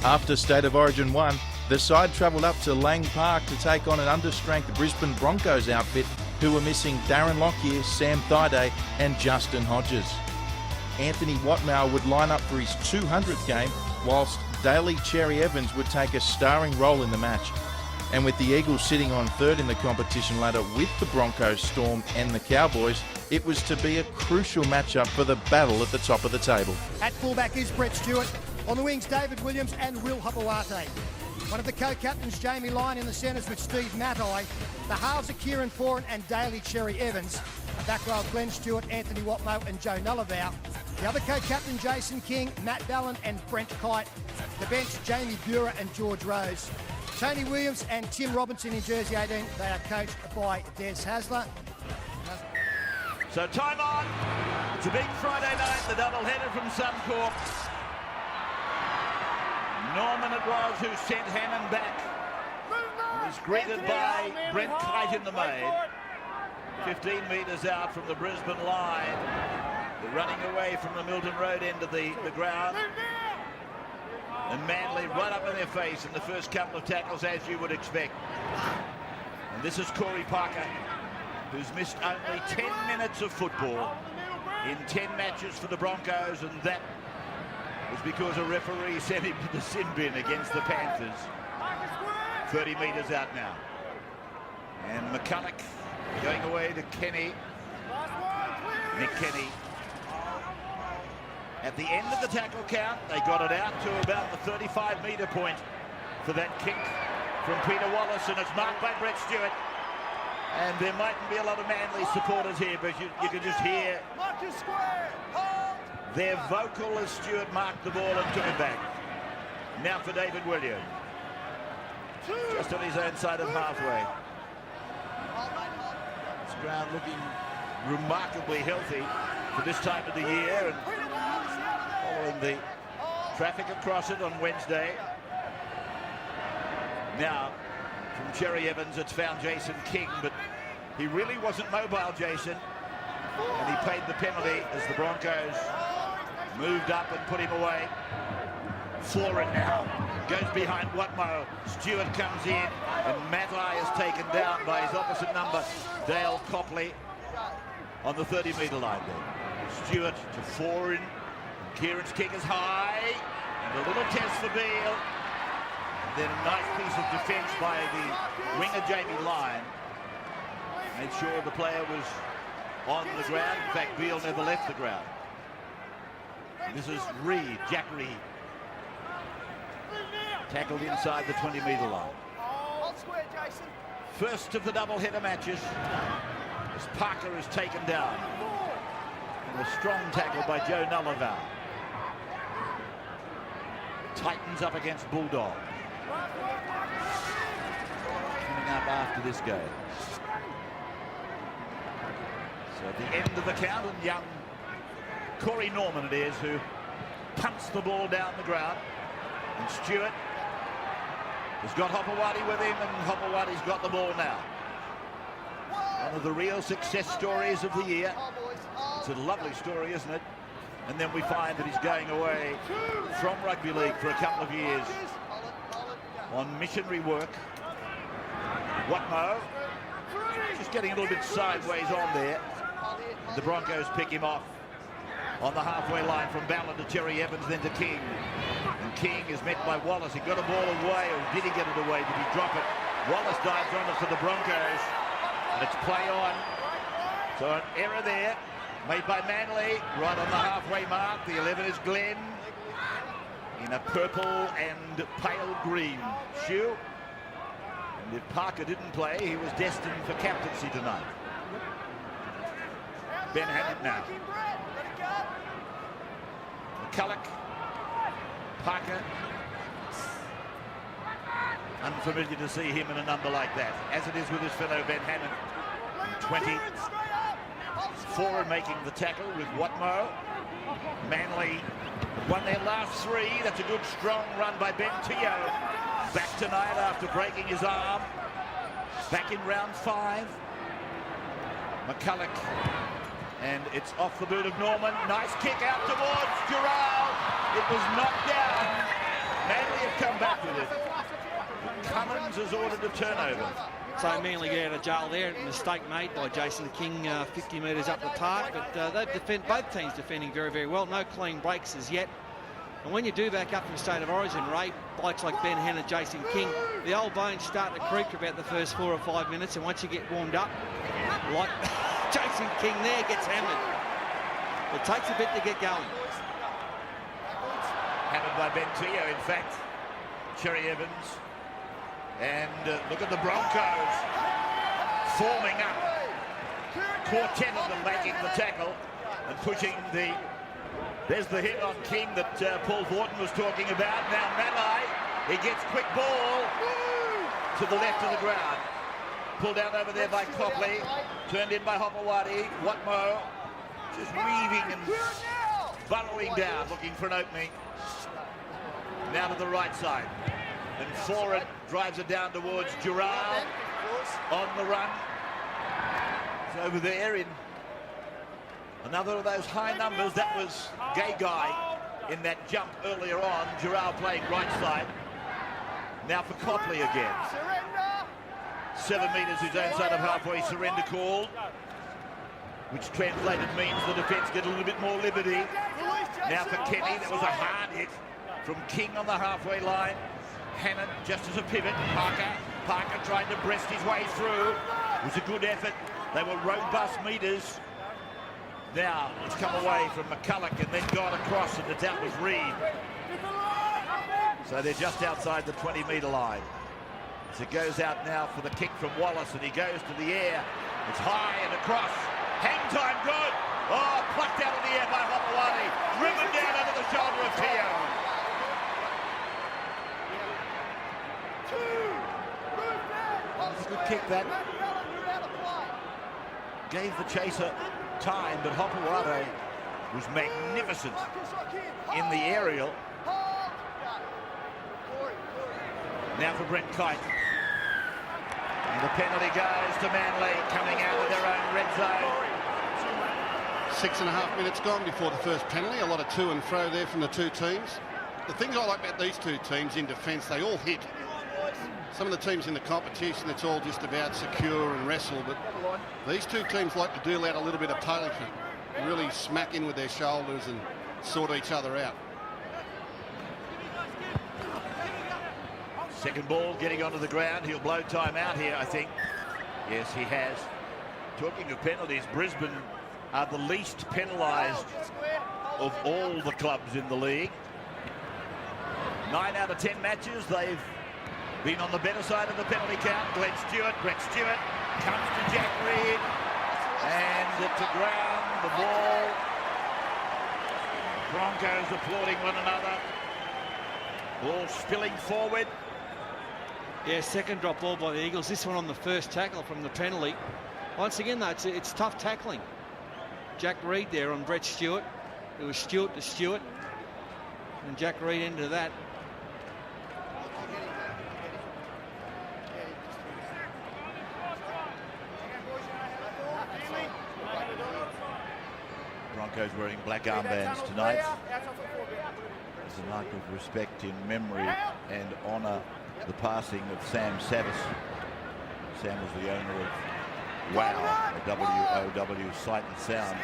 After State of Origin 1, the side travelled up to Lang Park to take on an understrength Brisbane Broncos outfit who were missing Darren Lockyer, Sam Thaiday and Justin Hodges. Anthony Watmow would line up for his 200th game, whilst Daly Cherry-Evans would take a starring role in the match. And with the Eagles sitting on third in the competition ladder with the Broncos, Storm and the Cowboys, it was to be a crucial matchup for the battle at the top of the table. At fullback is Brett Stewart. On the wings, David Williams and Will Hopewate. One of the co-captains, Jamie Lyon, in the centres with Steve Matai. The halves are Kieran Foran and Daly Cherry-Evans. A back row of Glenn Stewart, Anthony Watmow and Joe Nullavow. The other co-captain, Jason King, Matt Ballin and Brent Kite. The bench, Jamie Burer and George Rose. Tony Williams and Tim Robinson in jersey 18. They are coached by Des Hasler. So time on. It's a big Friday night, the double-header from Suncorp. Norman it was who sent Hammond back. He's greeted by Brent Kite in the main. 15 metres out from the Brisbane line. They're running away from the Milton Road end of the ground. And Manly right up in their face in the first couple of tackles, as you would expect. And this is Corey Parker, who's missed only 10 minutes of football in 10 matches for the Broncos, and that was because a referee sent him to the sin bin against the Panthers. 30 metres out now. And McCulloch going away to Kenny. Nick Kenny. At the end of the tackle count, they got it out to about the 35-metre point for that kick from Peter Wallace, and it's marked by Brett Stewart. And there mightn't be a lot of Manly supporters here, but you can just hear their vocal as Stewart marked the ball and took it back. Now for David Williams. Just on his own side of halfway. This ground looking remarkably healthy for this time of the year, and following the traffic across it on Wednesday. Now from Cherry-Evans, it's found Jason King, but he really wasn't mobile, Jason, and he paid the penalty as the Broncos moved up and put him away. Foran now goes behind Watmow. Stewart comes in, and Matai is taken down by his opposite number, Dale Copley, on the 30-metre line there. Stewart to Foran. Kieran's kick is high, and a little test for Beale. And then a nice piece of defence by the winger Jamie Lyon. Made sure the player was on the ground. In fact, Beale never left the ground. And this is Reed, Jack Reed. Tackled inside the 20-metre line. First of the double-header matches as Parker is taken down. And a strong tackle by Joe Nullavow. Titans up against Bulldog. Coming up after this game. So at the end of the count, and young Corey Norman it is who punts the ball down the ground. And Stewart has got Hopewate with him, and Hopowate's got the ball now. One of the real success stories of the year. It's a lovely story, isn't it? And then we find that he's going away from rugby league for a couple of years on missionary work. Watmow just getting a little bit sideways on there. The Broncos pick him off on the halfway line from Ballin to Cherry-Evans, then to King. And King is met by Wallace. He got a ball away, or did he get it away? Did he drop it? Wallace dives on it for the Broncos. And it's play on. So an error there made by Manly right on the halfway mark. The 11 is Glenn in a purple and pale green shoe. And if Parker didn't play, he was destined for captaincy tonight. Ben Hammond now. McCulloch, Parker. Unfamiliar to see him in a number like that, as it is with his fellow Ben Hammond. 20. Foran making the tackle with Watmow. Manly won their last three. That's a good strong run by Ben Teo. Back tonight after breaking his arm. Back in round 5. McCulloch. And it's off the boot of Norman. Nice kick out towards Giral. It was knocked down Manly have come back with it. Cummins has ordered a turnover. So Manly get out of jail there. Mistake made by Jason King 50 metres up the park. But both teams defending very, very well. No clean breaks as yet. And when you do back up from State of Origin, Ray, blokes like Ben Hannah, Jason King, the old bones start to creak for about the first 4 or 5 minutes. And once you get warmed up, like Jason King there gets hammered. It takes a bit to get going. Hammered by Ben Teo, in fact. Cherry-Evans. And look at the Broncos forming up. Quartet of them making the tackle and pushing the... There's the hit on King that Paul Vorton was talking about. Now Malai, he gets quick ball to the left of the ground. Pulled down over there by Copley. Turned in by Hopewadi. Watmo just weaving and burrowing down, looking for an opening. Now to the right side. And Foran drives it down towards Giral on the run. It's over there in another of those high numbers. That was Gay Guy in that jump earlier on. Giral playing right side. Now for Copley again. 7 metres his own side of halfway, surrender called. Which translated means the defence get a little bit more liberty. Now for Kenny, that was a hard hit from King on the halfway line. Hannon just as a pivot. Parker tried to breast his way through. It was a good effort. They were robust metres. Now it's come away from McCulloch and then gone across, and it's out with Reid. So they're just outside the 20-metre line. So it goes out now for the kick from Wallace, and he goes to the air. It's high and across. Hang time good. Oh, plucked out of the air by Hopewadi. Driven down under the shoulder of Teo. That's a good kick, that. Gave the chaser time, but Hopewadi was magnificent in the aerial. Now for Brent Kite. And the penalty goes to Manly, coming out of their own red zone. 6.5 minutes gone before the first penalty. A lot of to and fro there from the two teams. The things I like about these two teams in defence, they all hit. Some of the teams in the competition, it's all just about secure and wrestle, but these two teams like to deal out a little bit of punishment, really smack in with their shoulders and sort each other out. Second ball getting onto the ground. He'll blow time out here, I think. Yes, he has. Talking of penalties, Brisbane are the least penalised of all the clubs in the league. 9 out of 10 matches, they've been on the better side of the penalty count. Brett Stewart comes to Jack Reid, and to ground the ball. Broncos applauding one another. Ball spilling forward. Yeah, second drop ball by the Eagles. This one on the first tackle from the penalty. Once again, though, it's tough tackling. Jack Reid there on Brett Stewart. It was Stewart to Stewart, and Jack Reid into that. Broncos wearing black armbands tonight. As a mark of respect in memory and honour the passing of Sam Savis. Sam was the owner of WOW, W-O-W, Sight and Sound,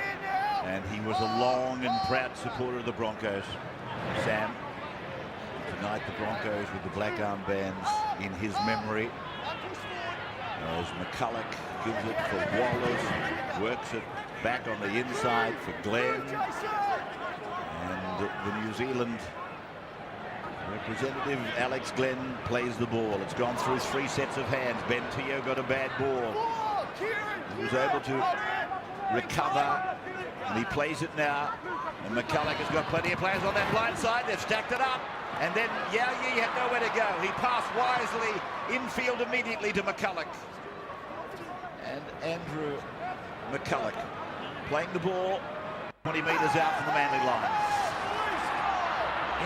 and he was a long and proud supporter of the Broncos. Sam, tonight the Broncos with the black armbands in his memory. As McCulloch gives it for Wallace, works it back on the inside for Glenn, and the New Zealand representative Alex Glenn plays the ball. It's gone through 3 sets of hands. Ben Teo got a bad ball. He was able to recover, and he plays it now. And McCulloch has got plenty of players on that blind side. They've stacked it up, and then Yao-Yi had nowhere to go. He passed wisely infield immediately to McCulloch. And Andrew McCulloch playing the ball 20 metres out from the Manly line.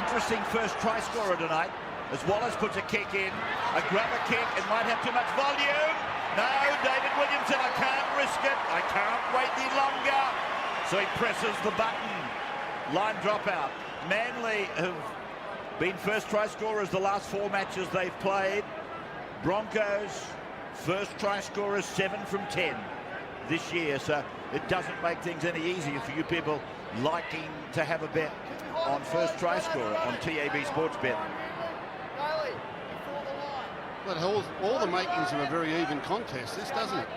Interesting first try scorer tonight as Wallace puts a kick in, a grabber kick, and might have too much volume. No, David Williams said, I can't risk it, I can't wait any longer. So he presses the button. Line dropout. Manly have Been first try scorers the last 4 matches they've played. Broncos, first try scorers 7 from 10 this year, so it doesn't make things any easier for you people liking to have a bet on first try scorer on TAB Sportsbet. But all the makings of a very even contest, this, doesn't it?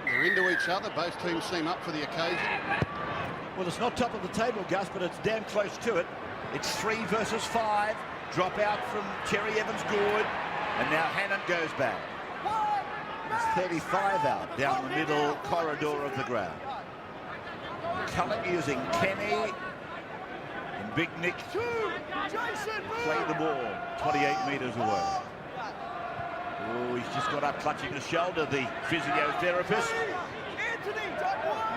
They're into each other. Both teams seem up for the occasion. Well, it's not top of the table, Gus, but it's damn close to it. It's 3 versus 5. Drop out from Cherry-Evans, good. And now Hannon goes back. It's 35 out down the middle corridor of the ground. McCulloch using Kenny. And Big Nick play the ball 28 metres away. Oh, he's just got up clutching the shoulder, the physiotherapist.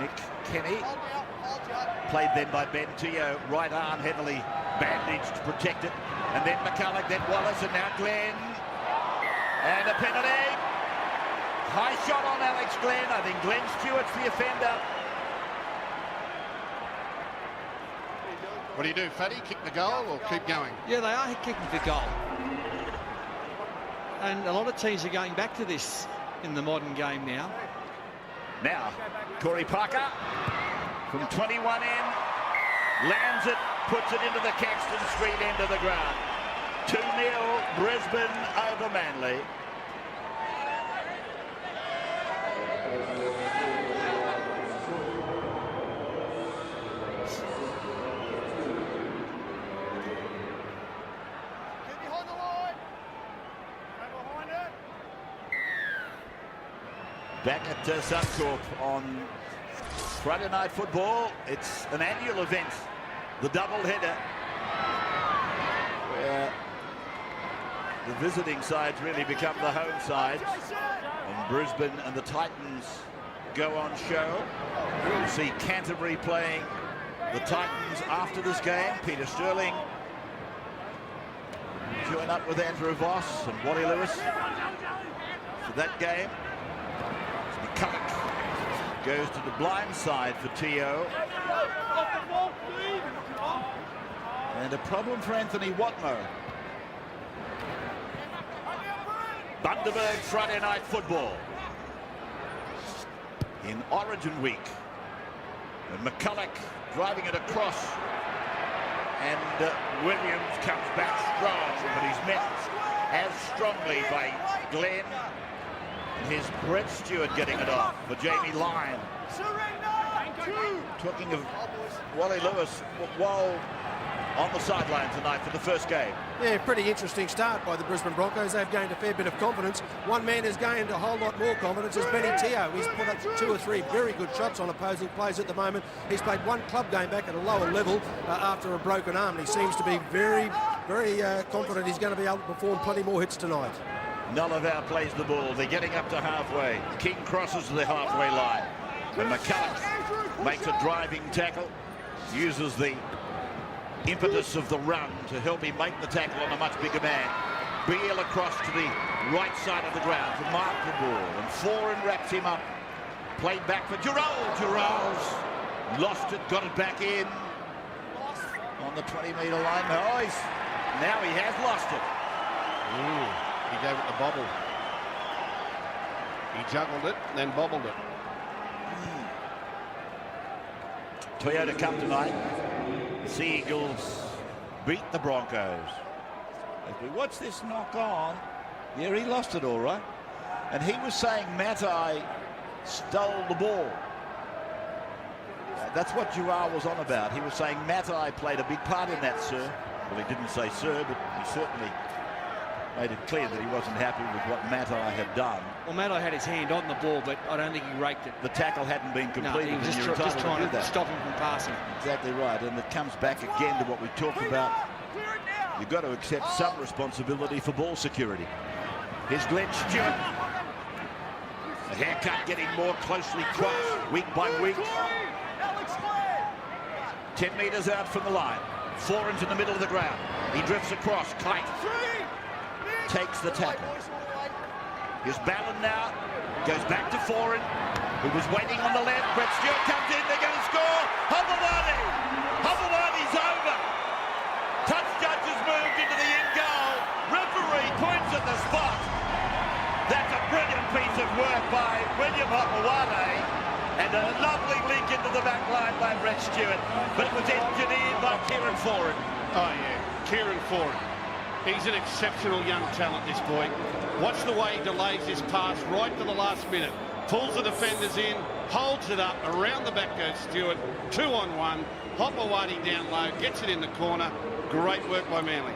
Nick Kenny. Played then by Ben Teo. Right arm heavily bandaged to protect it. And then McCulloch, then Wallace, and now Glenn. And a penalty. High shot on Alex Glenn. I think Glenn Stewart's the offender. What do you do, Fatty? Kick the goal or keep going? Yeah, they are kicking the goal. And a lot of teams are going back to this in the modern game now. Now, Corey Parker from 21 in, lands it, puts it into the Caxton Street end of the ground. 2-0 Brisbane over Manly. Back at Suncorp on Friday Night Football. It's an annual event, the double-header, where the visiting sides really become the home sides. And Brisbane and the Titans go on show. We'll see Canterbury playing the Titans after this game. Peter Sterling join up with Andrew Voss and Wally Lewis for that game. McCulloch goes to the blind side for Teo. And a problem for Anthony Watmo. Bundaberg Friday Night Football in Origin Week. And McCulloch driving it across. And Williams comes back strong, but he's met as strongly by Glenn. And here's Brett Stewart getting it off for Jamie Lyon. Talking of Wally Lewis, while on the sideline tonight for the first game. Yeah, pretty interesting start by the Brisbane Broncos. They've gained a fair bit of confidence. One man has gained a whole lot more confidence is Benny Teo. He's put up 2 or 3 very good shots on opposing players at the moment. He's played 1 club game back at a lower level after a broken arm. And he seems to be very confident he's going to be able to perform plenty more hits tonight. Nullavow plays the ball. They're getting up to halfway. King crosses the halfway line. And McCulloch makes a driving tackle. Uses the impetus of the run to help him make the tackle on a much bigger man. Beale across to the right side of the ground to mark the ball. And Foran wraps him up. Played back for Giroux. Giroux's lost it, got it back in. On the 20-metre line. Now he has lost it. Ooh. He gave it the bobble. He juggled it, then bobbled it. Toyota Cup tonight. Sea Eagles beat the Broncos. As we watch this knock on, yeah, he lost it all right. And he was saying Matai stole the ball. That's what Giroux was on about. He was saying Matai played a big part in that, sir. Well, he didn't say sir, but he certainly made it clear that he wasn't happy with what Matai had done. Well, Matai had his hand on the ball, but I don't think he raked it. The tackle hadn't been completed. No, he was just trying to stop him from passing. Exactly right, and it comes back again to what we talked about. You've got to accept some responsibility for ball security. Here's Glenn Stewart. The haircut getting more closely cropped week by week. 10 metres out from the line. Foran's in the middle of the ground. He drifts across. Kite takes the tackle. Here's Ballon now. Goes back to Foran, who was waiting on the left. Brett Stewart comes in. They're going to score. Hubbawani! Hubbawani's over. Touch judge has moved into And a lovely link into the back line by Brett Stewart, but it was engineered by Kieran Foran. Oh, yeah, Kieran Foran. He's an exceptional young talent, this boy. Watch the way he delays this pass right to the last minute. Pulls the defenders in, holds it up, around the back goes Stewart, 2-on-1, Hopewadi down low, gets it in the corner. Great work by Manly.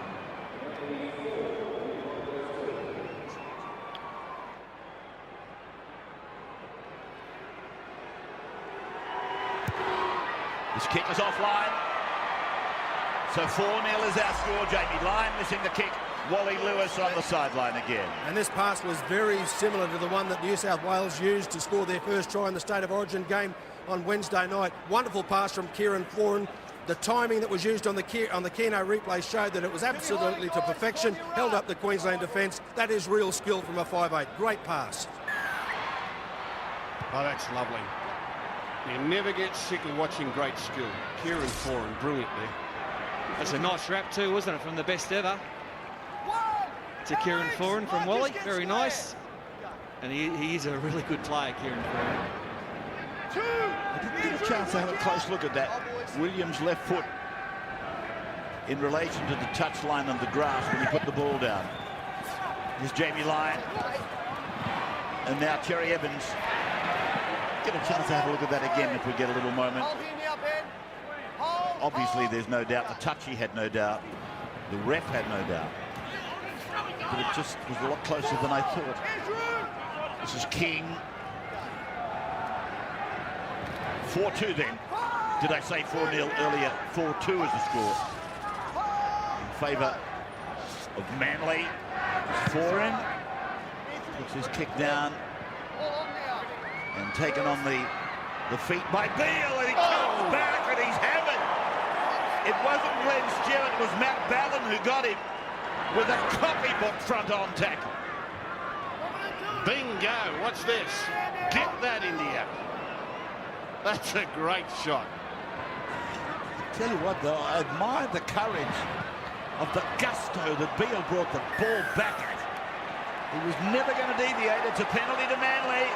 This kick is offline. So 4-0 is our score. Jamie Lyon missing the kick. Wally Lewis on the sideline again. And this pass was very similar to the one that New South Wales used to score their first try in the State of Origin game on Wednesday night. Wonderful pass from Kieran Foran. The timing that was used on the Keno replay showed that it was absolutely to perfection. Held up the Queensland defence. That is real skill from a 5'8". Great pass. Oh, that's lovely. You never get sick of watching great skill. Kieran Foran, brilliant there. That's a nice wrap too, wasn't it, from the best ever? To Kieran Foran from Wally. Very nice. And he is a really good player, Kieran Foran. I didn't get a chance to have a close look at that. Williams' left foot in relation to the touch line on the grass when he put the ball down. Here's Jamie Lyon. And now Cherry-Evans. Get a chance to have a look at that again if we get a little moment. Obviously, there's no doubt. The touch, he had no doubt. The ref had no doubt. But it just was a lot closer than I thought. This is King. 4-2 then. Did I say 4-0 earlier? 4-2 is the score. In favour of Manly. Foran puts his kick down and taken on the feet by Beale, and he comes back and he's hammered. It wasn't Glenn Stewart, it was Matt Ballin who got him with a copybook front-on tackle. Bingo, what's this? Get that, India. That's a great shot. Tell you what, though, I admired the courage of the gusto that Beale brought the ball back at. He was never going to deviate. It's a penalty to Manly.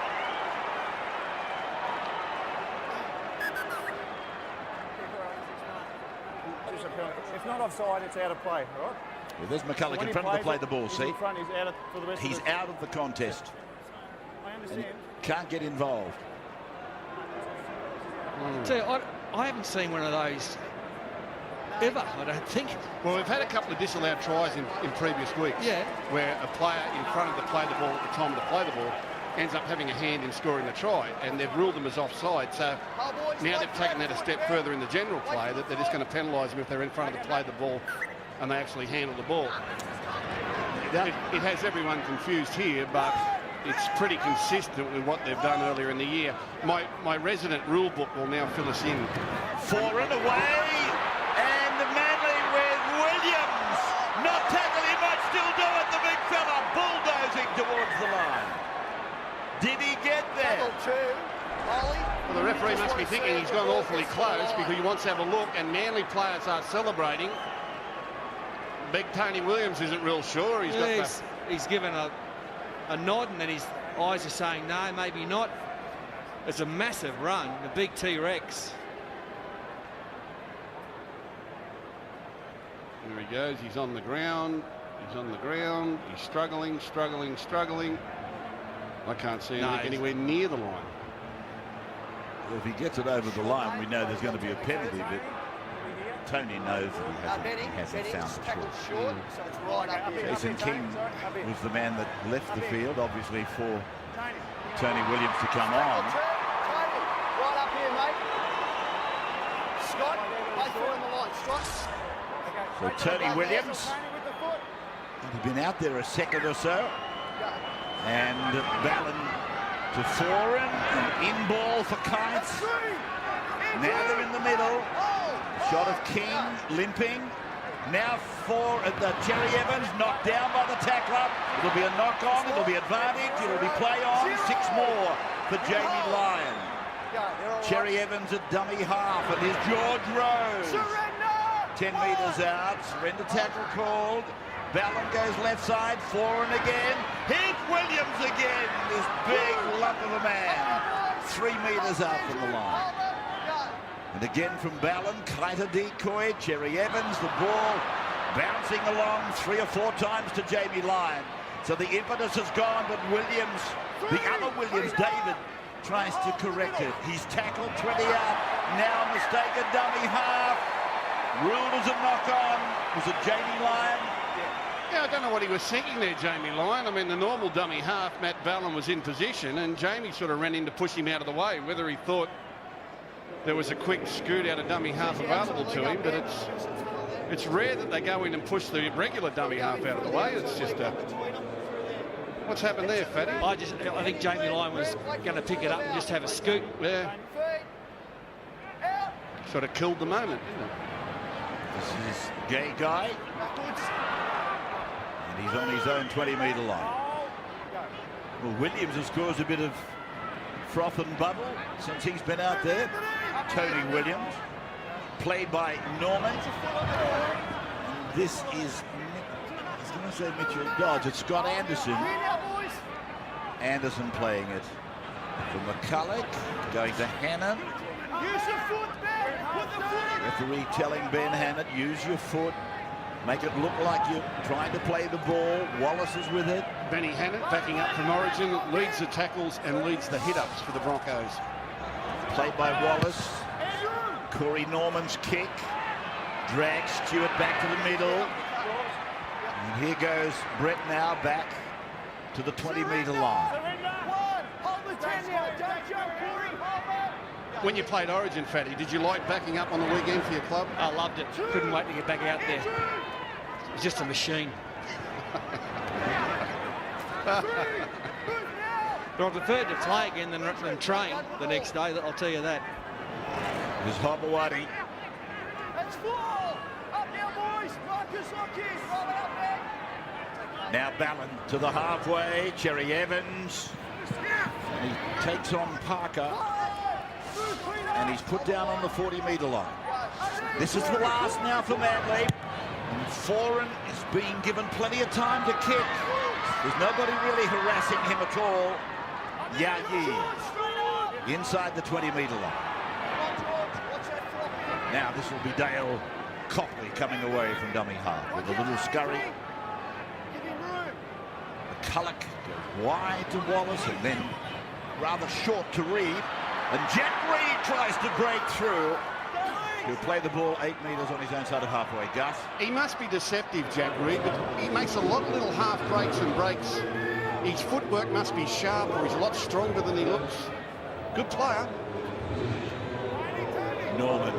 It's not offside, it's out of play, all right? Well, there's McCulloch in front of the play the ball, see? In front, he's out for the rest He's out of the contest. I understand. Can't get involved. So I haven't seen one of those ever, I don't think. Well, we've had a couple of disallowed tries in previous weeks. Yeah. Where a player in front of the play the ball at the time of the play the ball ends up having a hand in scoring the try, and they've ruled them as offside. So now they've taken that a step further in the general play, that they're just going to penalise them if they're in front of the play the ball and they actually handle the ball. It has everyone confused here, but it's pretty consistent with what they've done earlier in the year. My resident rule book will now fill us in. Foran away, and Manly with Williams. Not tackle, he might still do it, the big fella bulldozing towards the line. Did he get there? Well, the referee must be thinking he's gone awfully close because he wants to have a look, and Manly players are celebrating. Big Tony Williams isn't real sure. He's given a nod, and then his eyes are saying no, maybe not. It's a massive run, the big T-Rex. Here he goes. He's on the ground. He's on the ground. He's struggling. I can't see him anywhere near the line. Well, if he gets it over the line, we know there's going to be a penalty, but Tony knows that he hasn't found the short. Jason King was the man that left the field, obviously, for Tony Williams to come on. Right up here, mate. Scott, play through on the line. Scott. So Tony Williams, he'd been out there a second or so. And Ballin to Foran, in ball for Kites. Now they're in the middle. Shot of King, limping. Now for the Cherry-Evans, knocked down by the tackler. It'll be a knock on, it'll be advantage, it'll be play on. 6 more for Jamie Lyon. Cherry-Evans at dummy half, and here's George Rose. 10 metres out, surrender tackle called. Ballon goes left side, Foran again. Here's Williams again, this big lump of a man. 3 metres out from the line. And again from Ballon, quite a decoy. Cherry-Evans, the ball bouncing along 3 or 4 times to Jamie Lyon. So the impetus has gone, but Williams, the other Williams, David, tries to correct it. He's tackled 20 out. Now mistaken dummy half. Ruled as a knock-on. Was it Jamie Lyon? Yeah, I don't know what he was thinking there, Jamie Lyon. I mean, the normal dummy half, Matt Ballon, was in position, and Jamie sort of ran in to push him out of the way. Whether he thought there was a quick scoot out of dummy half available to him, but it's rare that they go in and push the regular dummy half out of the way. It's just a... What's happened there, Fatty? I think Jamie Lyon was going to pick it up and just have a scoot. Yeah. Sort of killed the moment, didn't it? This is Gay Guy. And he's on his own 20-metre line. Well, Williams has caused a bit of froth and bubble since he's been out there. Tony Williams, played by Norman. And this is, I was going to say Mitchell Dodge. It's Scott Anderson. Anderson playing it for McCulloch, going to Hannon. Use your foot, Ben. Put the foot in. Referee telling Ben Hannett, use your foot. Make it look like you're trying to play the ball. Wallace is with it. Benny Hannett backing up from Origin, leads the tackles and leads the hit-ups for the Broncos. Played by Wallace. Corey Norman's kick. Drags Stewart back to the middle. And here goes Brett now back to the 20-metre line. When you played Origin, Fatty, did you like backing up on the weekend for your club? I loved it. Couldn't wait to get back out there. It's just a machine. But I preferred to play again than train the next day, I'll tell you that. There's Hobawati. That's 4. Up now, boys. Marcus Hopkins. Roll it up, man. Now Ballon to the halfway. Cherry-Evans. And he takes on Parker. And he's put down on the 40-metre line. This is the last now for Manly. And Foran is being given plenty of time to kick. There's nobody really harassing him at all. Yayi inside the 20-metre line. Now this will be Dale Copley coming away from dummy half with a little scurry. McCulloch goes wide to Wallace and then rather short to Reid. And Jack Reid tries to break through. He'll play the ball 8 metres on his own side of halfway. Gus? He must be deceptive, Jack Reid, but he makes a lot of little half breaks and breaks. His footwork must be sharp, or he's a lot stronger than he looks. Good player. Norman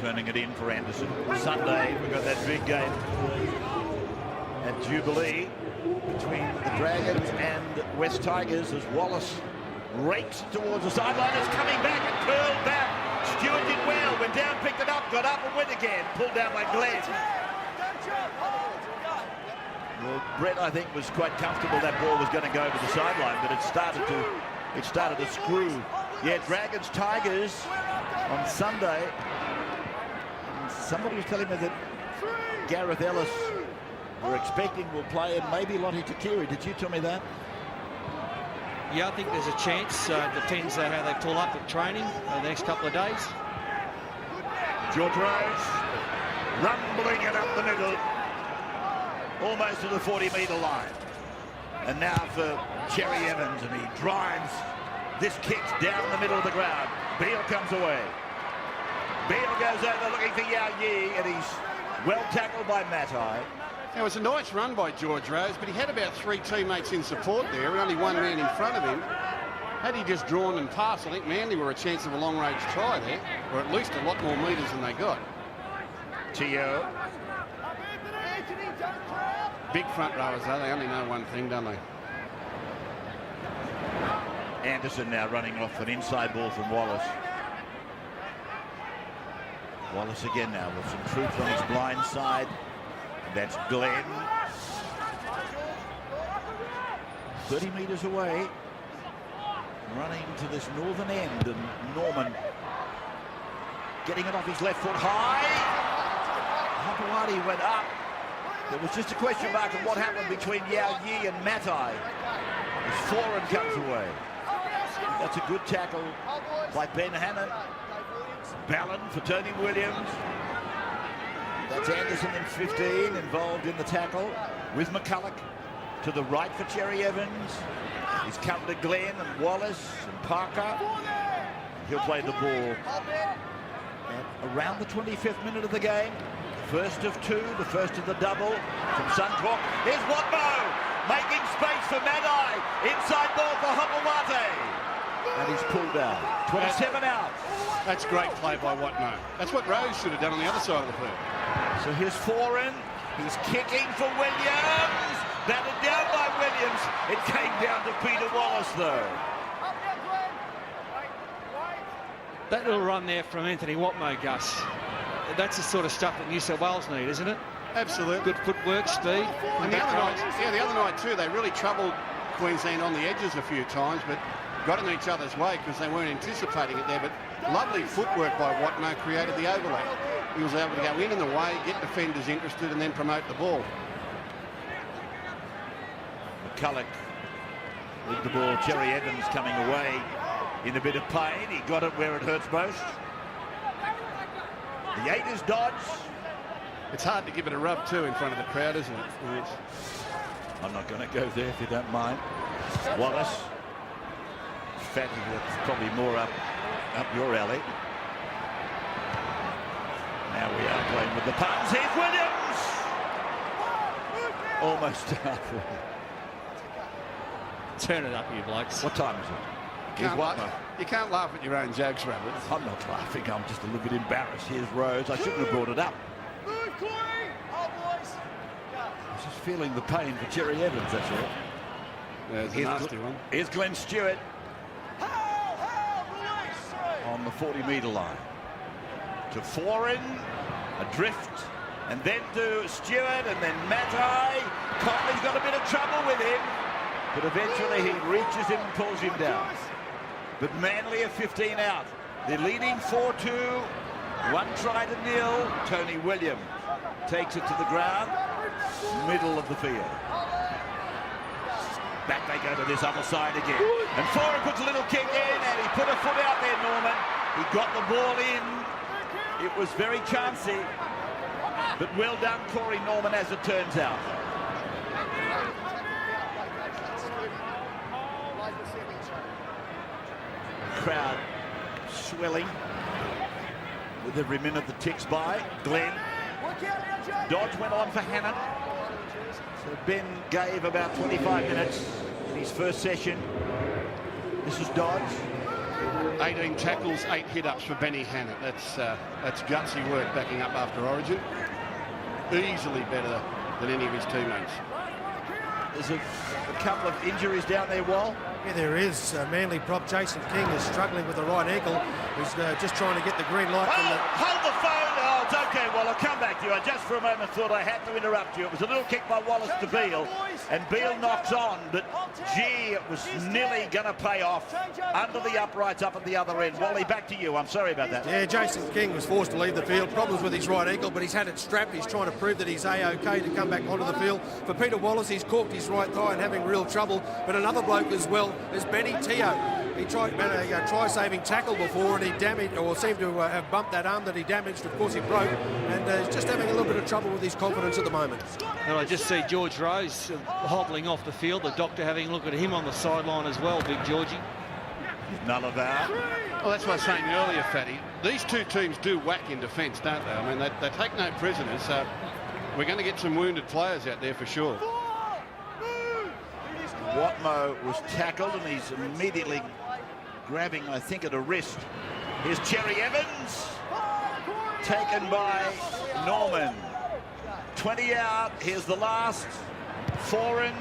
turning it in for Anderson. Sunday, we've got that big game at Jubilee between the Dragons and West Tigers as Wallace rakes towards the sideline. It's coming back and curled back. Stewart did well, went down, picked it up, got up and went again. Pulled down by Glenn. Well, Brett, I think, was quite comfortable that ball was going to go to the sideline, but it started to screw. Yeah, Dragons Tigers on Sunday. And somebody was telling me that Gareth Ellis we're expecting will play, and maybe Lottie Takiri. Did you tell me that? Yeah, I think there's a chance. Depends how they pull up at training the next couple of days. George Rose rumbling it up the middle, almost to the 40-metre line. And now for Cherry-Evans, and he drives this kick down the middle of the ground. Beale comes away. Beale goes over looking for Yao Yi, and he's well tackled by Matai. It was a nice run by George Rose, but he had about 3 teammates in support there and only 1 man in front of him. Had he just drawn and passed, I think Manly were a chance of a long-range try there, or at least a lot more metres than they got. Tio. Big front rowers, though. They only know one thing, don't they? Anderson now running off an inside ball from Wallace. Wallace again now with some truth on his blind side. That's Glenn. 30 metres away. Running to this northern end, and Norman getting it off his left foot high. Hapawati went up. There was just a question mark on what happened between Yao Yi and Matai as Foran comes away. That's a good tackle by Ben Hannon. Ballon for Tony Williams. That's Anderson in 15 involved in the tackle with McCulloch to the right for Cherry-Evans. He's come to Glenn and Wallace and Parker. He'll play the ball at around the 25th minute of the game. First of two, the first of the double from Suncorp. Here's Watmo making space for Madai. Inside ball for Hopewate. And he's pulled out. 27 out. That's great play by Watmo. That's what Rose should have done on the other side of the field. So here's Foran. He's kicking for Williams. Batted down by Williams. It came down to Peter Wallace, though. That little run there from Anthony Watmo, Gus. That's the sort of stuff that New South Wales need, isn't it? Absolutely. Good footwork, speed. And the other night too, they really troubled Queensland on the edges a few times, but got in each other's way because they weren't anticipating it there. But lovely footwork by Watmo created the overlap. He was able to go in the way, get defenders interested, and then promote the ball. McCulloch with the ball. Cherry-Evans coming away in a bit of pain. He got it where it hurts most. The 8 is Dodge. It's hard to give it a rub too in front of the crowd, isn't it? Yes. I'm not going to go there if you don't mind. Wallace. Fatty, that's probably more up your alley. Now we are playing with the puns. Here's Williams. Almost halfway. Turn it up, you blokes. What time is it? You can't laugh at your own jokes, Robert. I'm not laughing. I'm just a little bit embarrassed. Here's Rose. I shouldn't have brought it up. Move, Corey! Oh, boys! I was just feeling the pain for Cherry-Evans, that's all. There's a nasty one. Here's Glenn Stewart on the 40-metre line. To Foran, adrift, and then to Stewart, and then Matai. Conley's got a bit of trouble with him, but eventually he reaches him and pulls him down. But Manly are 15 out. They're leading 4-2. 1 try to nil. Tony Williams takes it to the ground, middle of the field. Back they go to this other side again. And Foran puts a little kick in, and he put a foot out there, Norman. He got the ball in. It was very chancy, but well done, Corey Norman, as it turns out. Crowd swelling with every minute that ticks by. Glenn. Dodge went on for Hannon. So Ben gave about 25 minutes in his first session. This is Dodge. 18 tackles, 8 hit-ups for Benny Hannon. That's gutsy work backing up after Origin. Easily better than any of his teammates. There's a couple of injuries down there, Wal. Yeah, there is. Manly prop Jason King is struggling with the right ankle. He's just trying to get the green light from the... Hold the phone! Oh, it's okay, Well, I'll come back to you. I just for a moment thought I had to interrupt you. It was a little kick by Wallace to Beale, and Beale knocks on, but gee, it was nearly going to pay off under the uprights up at the other end. Wally, back to you. I'm sorry about that. Yeah, Jason King was forced to leave the field. Problems with his right ankle, but he's had it strapped. He's trying to prove that he's A-OK to come back onto the field. For Peter Wallace, he's corked his right thigh and having real trouble. But another bloke as well is Benny Teo. He tried a try-saving tackle before, and he damaged, or seemed to have bumped that arm that he damaged. Of course, he broke, and he's just having a little bit of trouble with his confidence at the moment. And I just see George Rose hobbling off the field. The doctor having a look at him on the sideline as well, Big Georgie. Nullava. Well, that's what I was saying earlier, Fatty. These two teams do whack in defence, don't they? I mean, they take no prisoners, so we're going to get some wounded players out there for sure. Watmo was tackled, and he's immediately grabbing, I think, at a wrist. Here's Cherry-Evans, taken by Norman. 20 out. Here's the last. Foran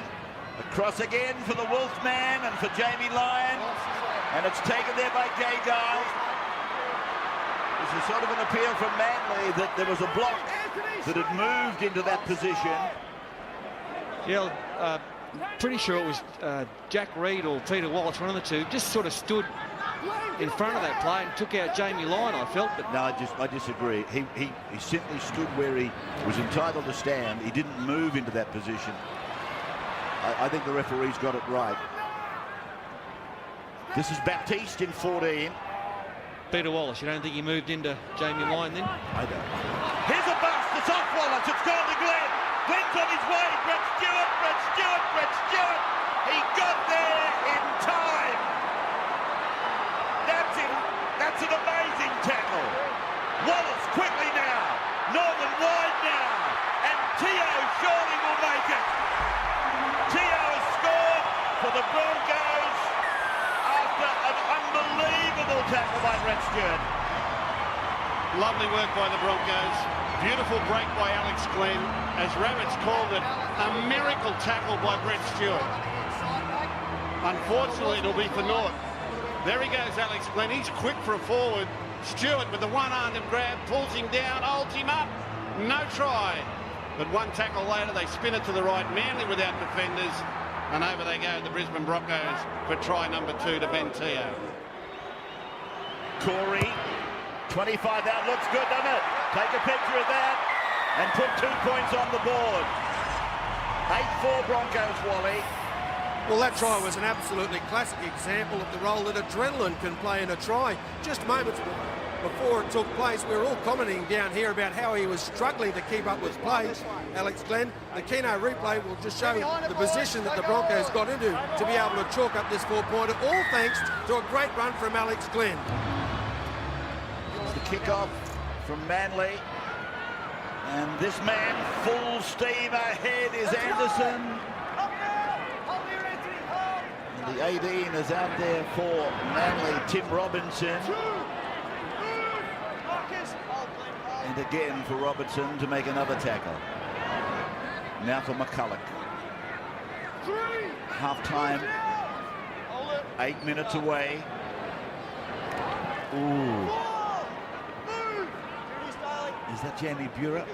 across again for the Wolfman and for Jamie Lyon, and it's taken there by Gay Giles. This is sort of an appeal from Manly that there was a block that had moved into that position. Yeah, pretty sure it was Jack Reed or Peter Wallace, one of the two, just sort of stood in front of that play and took out Jamie Lyon, I felt. But no, I disagree. He simply stood where he was entitled to stand. He didn't move into that position. I think the referee's got it right. This is Baptiste in 14. Peter Wallace, you don't think he moved into Jamie Lyon then? I don't. Here's a bust. It's off Wallace. It's gone to Glenn. Glenn's on his way. Brett Stewart. He got there in time. That's it. That's an amazing tackle. Wallace quickly now. Norman wide now. And Teo surely will make it. Teo has scored for the Broncos after an unbelievable tackle by Brett Stewart. Lovely work by the Broncos. Beautiful break by Alex Glenn. As Rabbits called it, a miracle tackle by Brett Stewart. Unfortunately, it'll be for naught. There he goes, Alex Glenn. He's quick for a forward. Stewart with the one-handed grab, pulls him down, holds him up. No try. But one tackle later, they spin it to the right. Manly without defenders. And over they go, the Brisbane Broncos, for try number 2 to Ben Teo. Corey, 25 out, looks good, doesn't it? Take a picture of that and put 2 points on the board. 8-4 Broncos, Wally. Well, that try was an absolutely classic example of the role that adrenaline can play in a try. Just moments before it took place, we were all commenting down here about how he was struggling to keep up with play. Alex Glenn, the Keno replay will just show the position that the Broncos got into to be able to chalk up this 4-pointer, all thanks to a great run from Alex Glenn. The kickoff from Manly. And this man, full steam ahead, is Anderson. And the 18 is out there for Manly, Tim Robinson. And again for Robertson to make another tackle. Now for McCulloch. Half-time. 8 minutes away. Ooh. Is that Jamie Buhrer?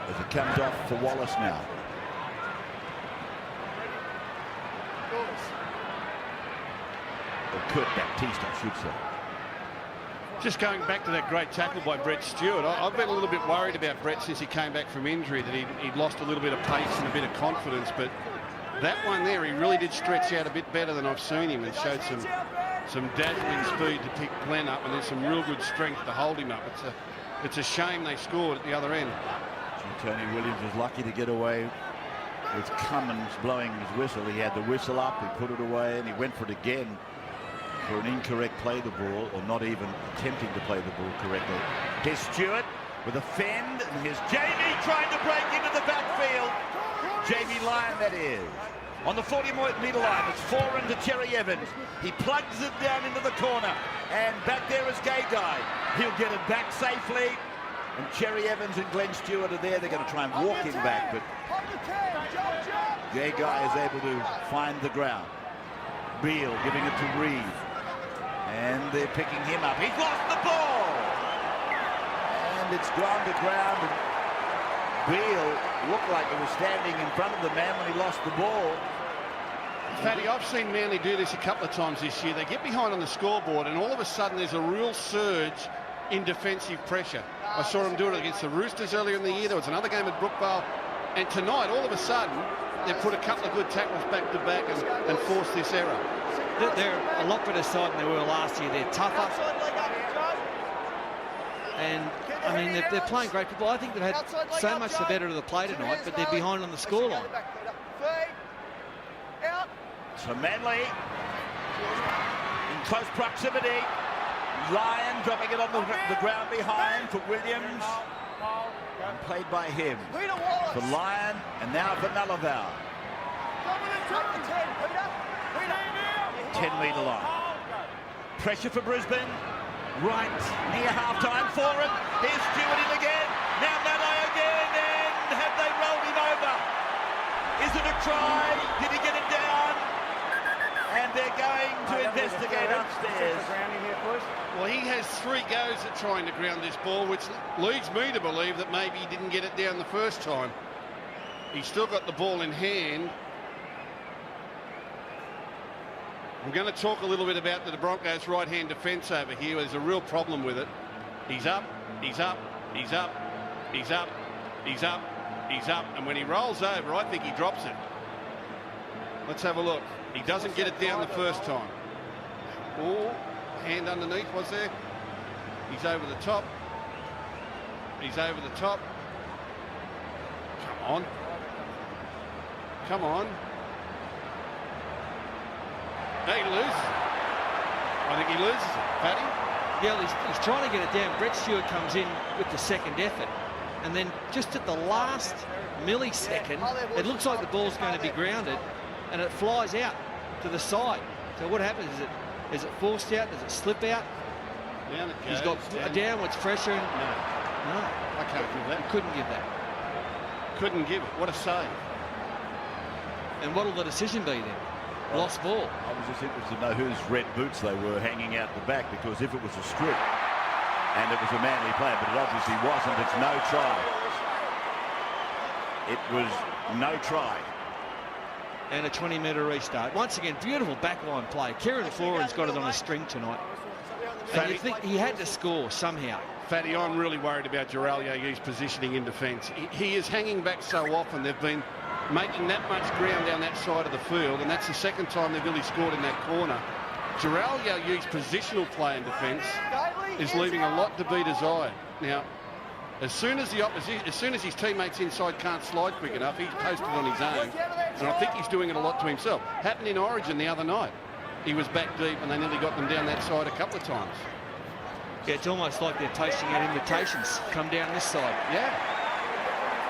As it comes off for Wallace now. Or Kurt Baptiste, I should say. Just going back to that great tackle by Brett Stewart, I've been a little bit worried about Brett since he came back from injury, that he'd lost a little bit of pace and a bit of confidence, but that one there, he really did stretch out a bit better than I've seen him and showed some dazzling speed to pick Glenn up, and there's some real good strength to hold him up. It's a shame they scored at the other end. Tony Williams was lucky to get away with Cummins blowing his whistle. He had the whistle up, he put it away, and he went for it again for an incorrect play the ball, or not even attempting to play the ball correctly. Here's Stewart with a fend, and here's Jamie trying to break into the backfield. Jamie Lyon, that is. On the 40-metre line, it's Foran to Cherry-Evans. He plugs it down into the corner, and back there is Gay-Guy. He'll get it back safely, and Cherry-Evans and Glenn Stewart are there. They're going to try and walk him back, but Gay-Guy is able to find the ground. Beale giving it to Reed, and they're picking him up. He's lost the ball, and it's gone to ground. And Beale looked like he was standing in front of the man when he lost the ball. Fatty, I've seen Manly do this a couple of times this year. They get behind on the scoreboard, and all of a sudden there's a real surge in defensive pressure. I saw them do it against the Roosters earlier in the year. There was another game at Brookvale, and tonight all of a sudden they've put a couple of good tackles back to back and forced this error. They're a lot better side than they were last year. They're tougher. And, I mean, they're playing great football. I think they've had so much the better of the play tonight, but they're behind on the scoreline. So Manly in close proximity. Lyon dropping it on the ground behind for Williams. And played by him. For Lyon, and now for Nullival. 10-metre line. Pressure for Brisbane. Right near half-time for it. Here's Stewart in again. Now Matai again, and have they rolled him over? Is it a try? Did he get it down? And they're going to investigate upstairs. Well, he has 3 goes at trying to ground this ball, which leads me to believe that maybe he didn't get it down the first time. He's still got the ball in hand. We're going to talk a little bit about the Broncos' right-hand defence over here. There's a real problem with it. He's up, he's up, he's up, he's up, he's up, he's up. And when he rolls over, I think he drops it. Let's have a look. He doesn't get it down the first time. Oh, hand underneath, was there? He's over the top. He's over the top. Come on. Come on. He loses. I think he loses it. Paddy? Yeah, he's trying to get it down. Brett Stewart comes in with the second effort. And then just at the last millisecond, it looks like the ball's going to be grounded. And it flies out to the side. So what happens? Is it forced out? Does it slip out? Down it goes. He's got a downwards pressure. And No, I can't give that. couldn't give that. Couldn't give it. What a save. And what'll the decision be then? Lost ball. I was just interested to know whose red boots they were hanging out the back, because if it was a strip and it was a Manly player, but it obviously wasn't, it's no try. It was no try. And a 20-metre restart. Once again, beautiful backline play. Kieran Foran's got it on a string tonight. And you think he had to score somehow. Fatty, I'm really worried about Daly Cherry-Evans' positioning in defence. He is hanging back so often. They've been making that much ground down that side of the field, and that's the second time they've really scored in that corner. Daly Cherry-Evans' positional play in defence is leaving a lot to be desired. Now, as soon as his teammates inside can't slide quick enough, he's posted on his own, and I think he's doing it a lot to himself. Happened in Origin the other night. He was back deep, and they nearly got them down that side a couple of times. Yeah, it's almost like they're tasting out invitations. Come down this side. Yeah.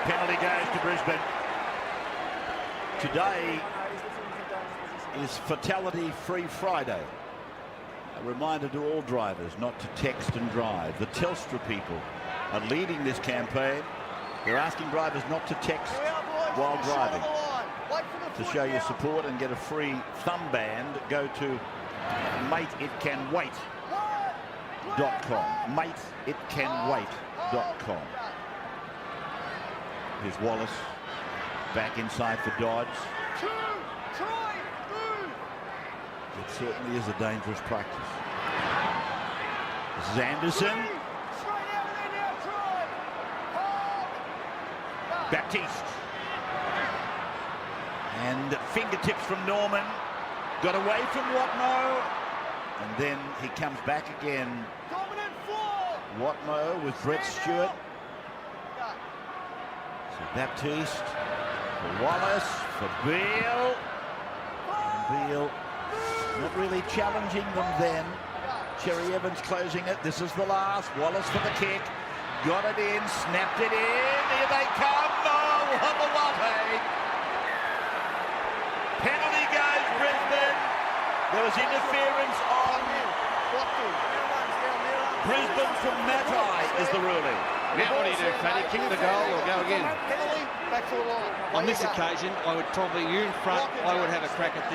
Penalty goes to Brisbane. Today is Fatality-Free Friday. A reminder to all drivers not to text and drive. The Telstra people are leading this campaign. They're asking drivers not to text while driving. To show your support and get a free thumb band, go to mateitcanwait.com. Mateitcanwait.com. Here's Wallace back inside for Dodds. It certainly is a dangerous practice. This is Anderson. Baptiste. And fingertips from Norman. Got away from Watmough. And then he comes back again. Watmough with Brett Stewart. So Baptiste for Wallace, for Beale. And Beale not really challenging them then. Cherry-Evans closing it. This is the last. Wallace for the kick. Got it in, snapped it in. Here they come. Oh, Hopewadi. Penalty goes Brisbane. There was interference on Brisbane from Matai is the ruling. Now what do you do, Paddy? Kick the goal or go again? Back to the line. On this occasion, I would probably, you in front, I would have a crack at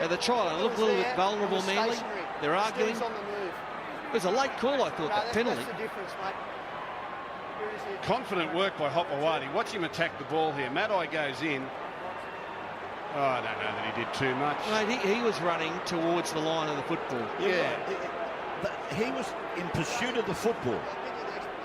the trial. And look a little bit vulnerable, Manly. They're arguing. It was a late call, I thought, that penalty. That's the difference, mate. Confident work by Hopewadi. Watch him attack the ball here. Matai goes in. Oh, I don't know that he did too much. Mate, he was running towards the line of the football. Yeah. He was in pursuit of the football.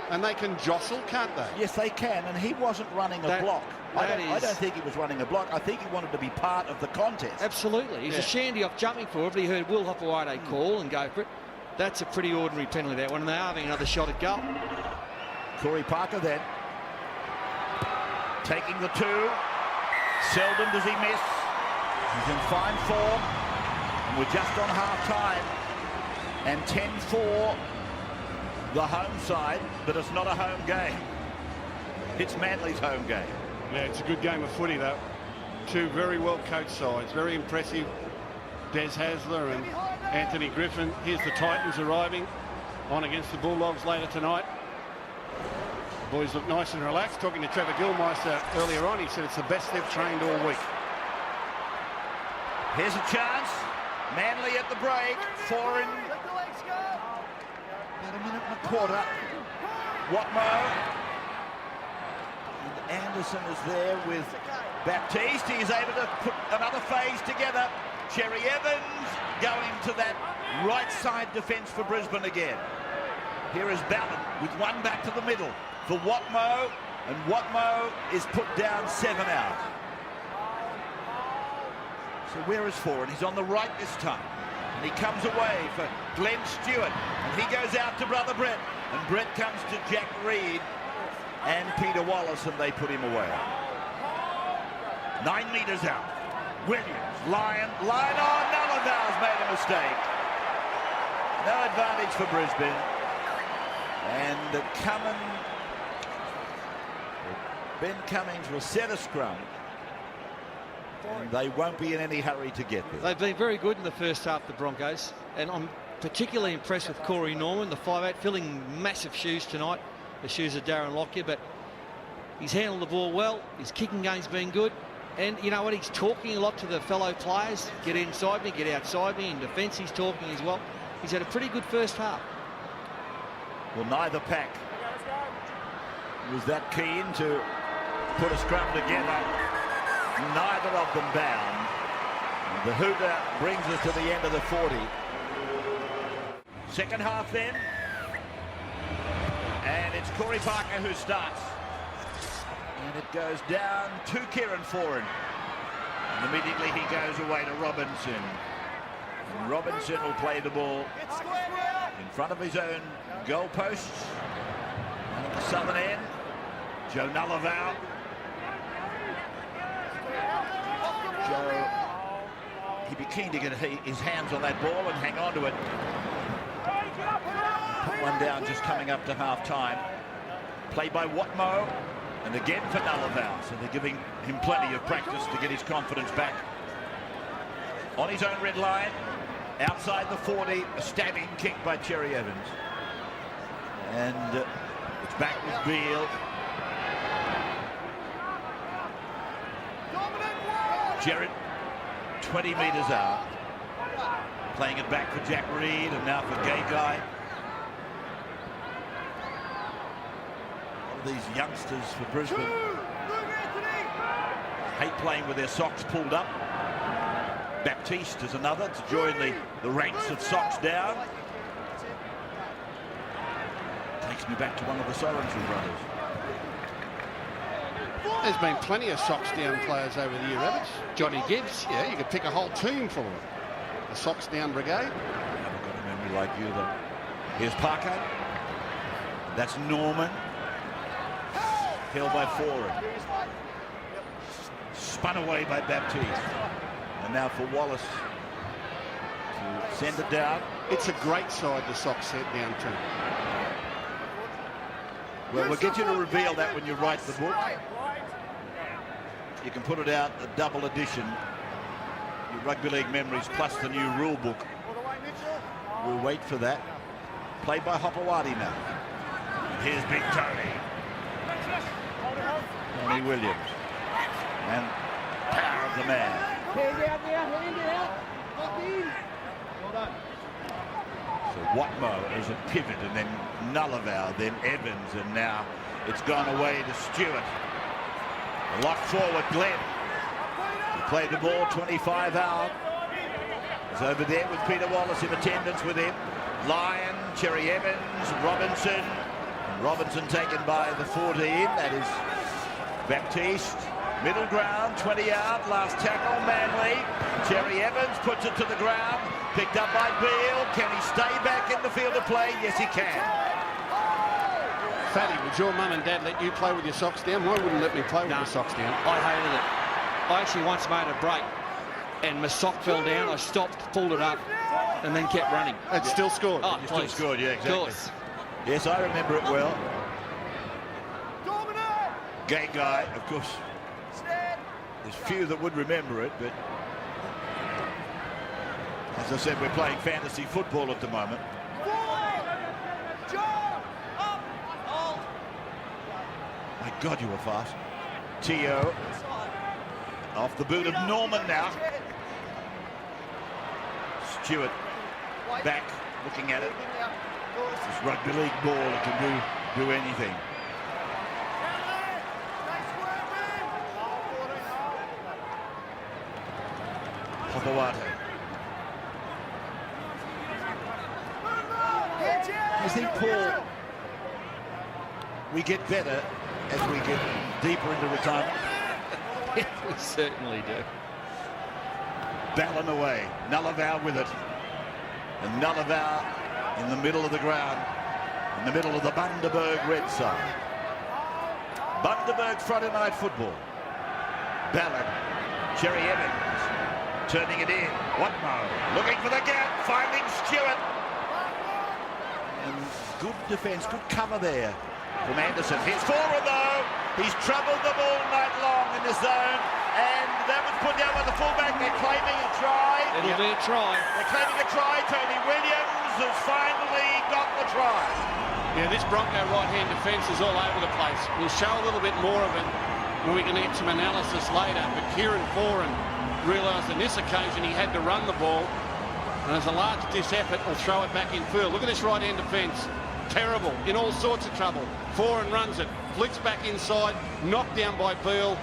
And they can jostle, can't they? Yes, they can, and he wasn't running a block. I don't think he was running a block. I think he wanted to be part of the contest. Absolutely. He's a shandy off jumping for it, but he heard Will Hopewadi call and go for it. That's a pretty ordinary penalty, that one, and they are having another shot at goal. Corey Parker then. Taking the two. Seldom does he miss. He's in fine form. And we're just on half-time. And 10-4, the home side, but it's not a home game. It's Manly's home game. Yeah, it's a good game of footy, though. Two very well-coached sides. Very impressive. Des Hasler and Anthony Griffin. Here's the Titans arriving on against the Bulldogs later tonight. The boys look nice and relaxed. Talking to Trevor Gilmeister earlier on, he said it's the best they've trained all week. Here's a chance. Manly at the break. Four in about a minute and a quarter. Watmough. And Anderson is there with Baptiste, he's able to put another phase together. Cherry-Evans going to that right side defence for Brisbane again. Here is Ballard with one back to the middle for Watmo, and Watmo is put down 7 out. So where is four? And he's on the right this time. And he comes away for Glenn Stewart, and he goes out to brother Brett, and Brett comes to Jack Reed and Peter Wallace, and they put him away. 9 metres out. Williams, line on. Nullival's made a mistake. No advantage for Brisbane. And Ben Cummings will set a scrum. And they won't be in any hurry to get there. They've been very good in the first half, the Broncos. And I'm particularly impressed with Corey Norman, the 5'8", filling massive shoes tonight. The shoes of Darren Lockyer, but he's handled the ball well. His kicking game's been good. And you know what? He's talking a lot to the fellow players. Get inside me, get outside me. In defence, he's talking as well. He's had a pretty good first half. Well, neither pack was that keen to put a scrum together. Neither of them bound. The hooter brings us to the end of the 40. Second half then. And it's Corey Parker who starts. And it goes down to Kieran Foran. And immediately he goes away to Robinson. And Robinson will play the ball in front of his own goalposts. And at the southern end, Joe Nullival. Joe, he'd be keen to get his hands on that ball and hang on to it. Put one down just coming up to half-time. Played by Watmo, and again for Nullival. So they're giving him plenty of practice to get his confidence back. On his own red line, outside the 40, a stabbing kick by Cherry-Evans. And it's back with Beale. Jarrett, 20 metres out. Playing it back for Jack Reed, and now for Gay Guy. These youngsters for Brisbane hate playing with their socks pulled up. Baptiste is another to join the ranks of socks down. Takes me back to one of the Sorrentry brothers. There's been plenty of socks down players over the year, Evans. Johnny Gibbs, yeah, you could pick a whole team full of them. The socks down brigade. I haven't got a memory like you, though. Here's Parker. That's Norman. Held by Foran. Spun away by Baptiste. And now for Wallace to send it down. It's a great side the socks set down to. Well, we'll get you to reveal that when you write the book. You can put it out, a double edition. Your rugby league memories plus the new rule book. We'll wait for that. Played by Hopewadi now. Here's Big Tony. Tony Williams. And power of the man. So Watmo as a pivot, and then Nullival, then Evans, and now it's gone away to Stewart. Locked forward, Glenn. He played the ball 25 out. He's over there with Peter Wallace in attendance with him. Lyon, Cherry-Evans, Robinson. And Robinson taken by the 14. That is Baptiste. Middle ground, 20 out. Last tackle, Manley. Cherry-Evans puts it to the ground. Picked up by Beale. Can he stay back in the field of play? Yes, he can. Fatty, would your mum and dad let you play with your socks down? Why wouldn't let me play with your socks down? I hated it. I actually once made a break and my sock fell down. I stopped, pulled it up, and then kept running. It still scored. Oh, Still scored, yeah, exactly. Of course. Yes, I remember it well. Gay Guy, of course. There's few that would remember it, but as I said, we're playing fantasy football at the moment. My God, you were fast. Tio off the boot of Norman now. Stewart back, looking at it. This is rugby league ball, it can do anything. Hopewate. I think, Paul, we get better as we get deeper into retirement. We certainly do. Ballon away. Nullavow with it. And Nullavow in the middle of the ground. In the middle of the Bundaberg red side. Bundaberg Friday night football. Ballon. Cherry-Evans. Turning it in. Watmo. Looking for the gap. Finding Stewart. And good defence. Good cover there from Anderson. He's forward though. He's troubled them all night long in the zone. And that was put down by the fullback. They're claiming a try. It'll be a try. They're claiming a try. Tony Williams has finally got the try. Yeah, this Bronco right-hand defence is all over the place. We'll show a little bit more of it when we can get some analysis later. But Kieran Foran realised on this occasion he had to run the ball. And as a last-ditch effort, will throw it back in field. Look at this right-hand defence. Terrible, in all sorts of trouble. Foran runs it, flicks back inside, knocked down by Beale.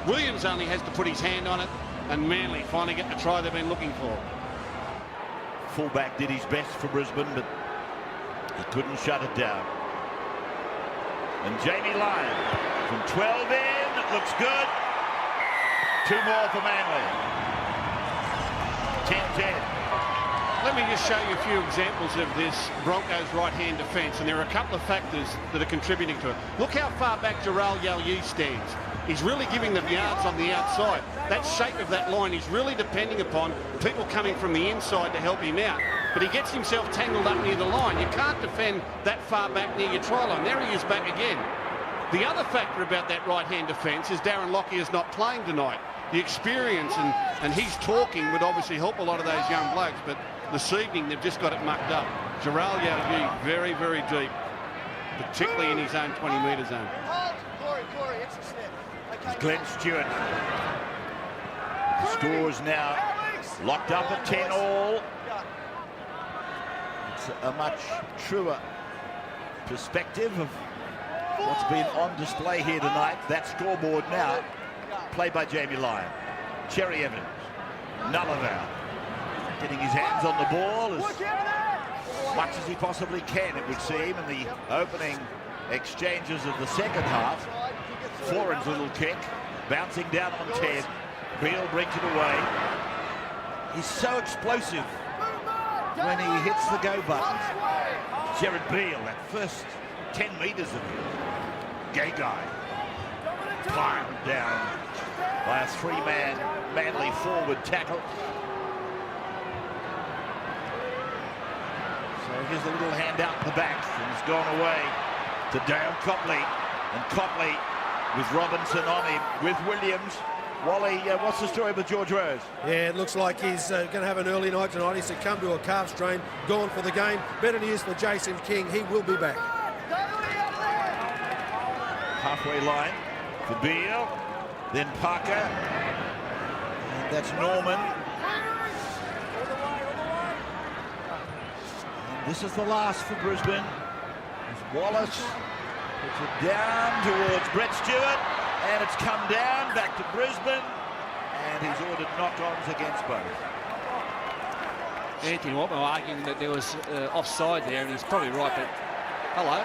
Williams only has to put his hand on it, and Manly finally get the try they've been looking for. Fullback did his best for Brisbane, but he couldn't shut it down. And Jamie Lyon from 12 in, it looks good. 2 more for Manly. 10-10. Let me just show you a few examples of this Broncos right-hand defence, and there are a couple of factors that are contributing to it. Look how far back Jaral Yalyi stands. He's really giving them yards on the outside. That shape of that line, he's really depending upon people coming from the inside to help him out. But he gets himself tangled up near the line. You can't defend that far back near your try line. There he is back again. The other factor about that right-hand defence is Darren Lockyer's not playing tonight. The experience and his talking would obviously help a lot of those young blokes, but this evening they've just got it mucked up. Jaral Yalyi very, very deep, particularly in his own 20-metre zone. Corey, it's a step. Okay, Glenn Stewart. The score's now locked up at 10-all. It's a much truer perspective of what's been on display here tonight. That scoreboard now played by Jamie Lyon. Cherry-Evans. Nullavow. Getting his hands on the ball as much as he possibly can, it would seem, in the opening exchanges of the second half. Foran's little kick, bouncing down on 10. Beale brings it away. He's so explosive when he hits the go button. Jared Beale, that first 10 metres of him. Gay guy. Piled down by a 3-man Manly forward tackle. So here's a little hand out the back, and it's gone away to Dale Copley. And Copley with Robinson on him, with Williams. Wally, what's the story with George Rose? Yeah, it looks like he's going to have an early night tonight. He's succumbed to a calf strain, gone for the game. Better news for Jason King. He will be back. Halfway line for Beale, then Parker, and that's Norman. And this is the last for Brisbane. As Wallace puts it down towards Brett Stewart, and it's come down back to Brisbane, and he's ordered knock-ons against both. Anthony Watmo arguing that there was offside there, and he's probably right, but hello.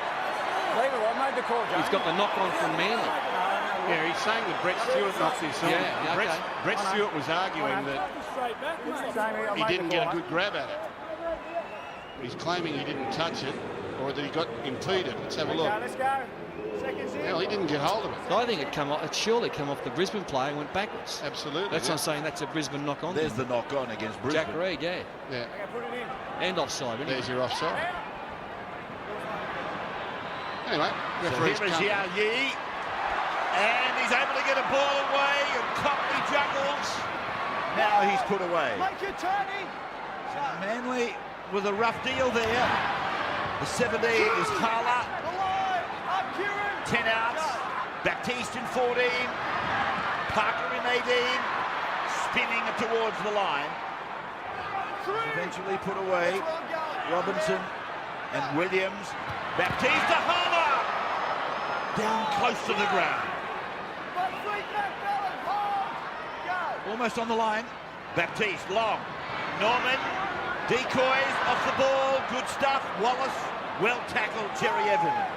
I made the call, James. He's got the knock-on from Manly. Yeah, he's saying that Brett Stewart knocked his on. Yeah, okay. Brett Stewart was arguing that he didn't get a good grab at it. He's claiming he didn't touch it, or that he got impeded. Let's have a look. Let's go. Seconds in. Well, he didn't get hold of it. I think it surely come off the Brisbane player and went backwards. Absolutely. That's what I'm saying. That's a Brisbane knock-on. There's the knock-on against Brisbane. Jack Reed, yeah. Yeah. Okay, put it in. And offside. There's your offside. Anyway, So referee's here is come. Yao Yi, and he's able to get a ball away, and Copley juggles. Now he's put away. Make it, Tony. Manly with a rough deal there. The 17 is Hala, The line. Up, Kieran. 10 outs. Baptiste in 14. Parker in 18. Spinning it towards the line. Eventually put away. Robinson and Williams. Baptiste to Hala. Down close to the ground. But 3 back, Ballon. Hold. Go. Almost on the line. Baptiste, long. Norman, decoys off the ball, good stuff. Wallace, well tackled, Cherry-Evans.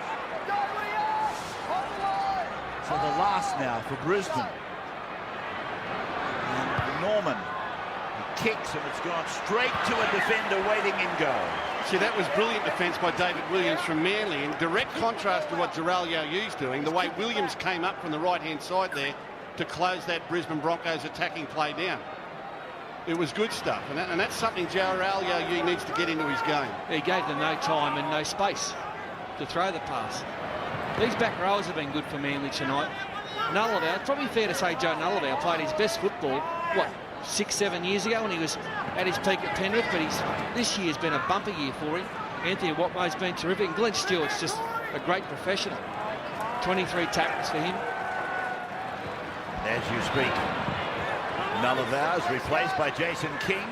So the last now for Brisbane. And Norman, he kicks and it's gone straight to a defender waiting in goal. See, that was brilliant defence by David Williams from Manly, in direct contrast to what Jarrell Yayou's doing, the way Williams came up from the right-hand side there to close that Brisbane Broncos attacking play down. It was good stuff, and that's something Jarrell Yayou needs to get into his game. He gave them no time and no space to throw the pass. These back rowers have been good for Manly tonight. Nullavow, it's probably fair to say Joe Nullavow played his best football, what, 6-7 years ago when he was at his peak at Penrith, but this year's been a bumper year for him. Anthony Watmo's been terrific, and Glenn Stewart's just a great professional. 23 tackles for him. As you speak, Nullavow is replaced by Jason King.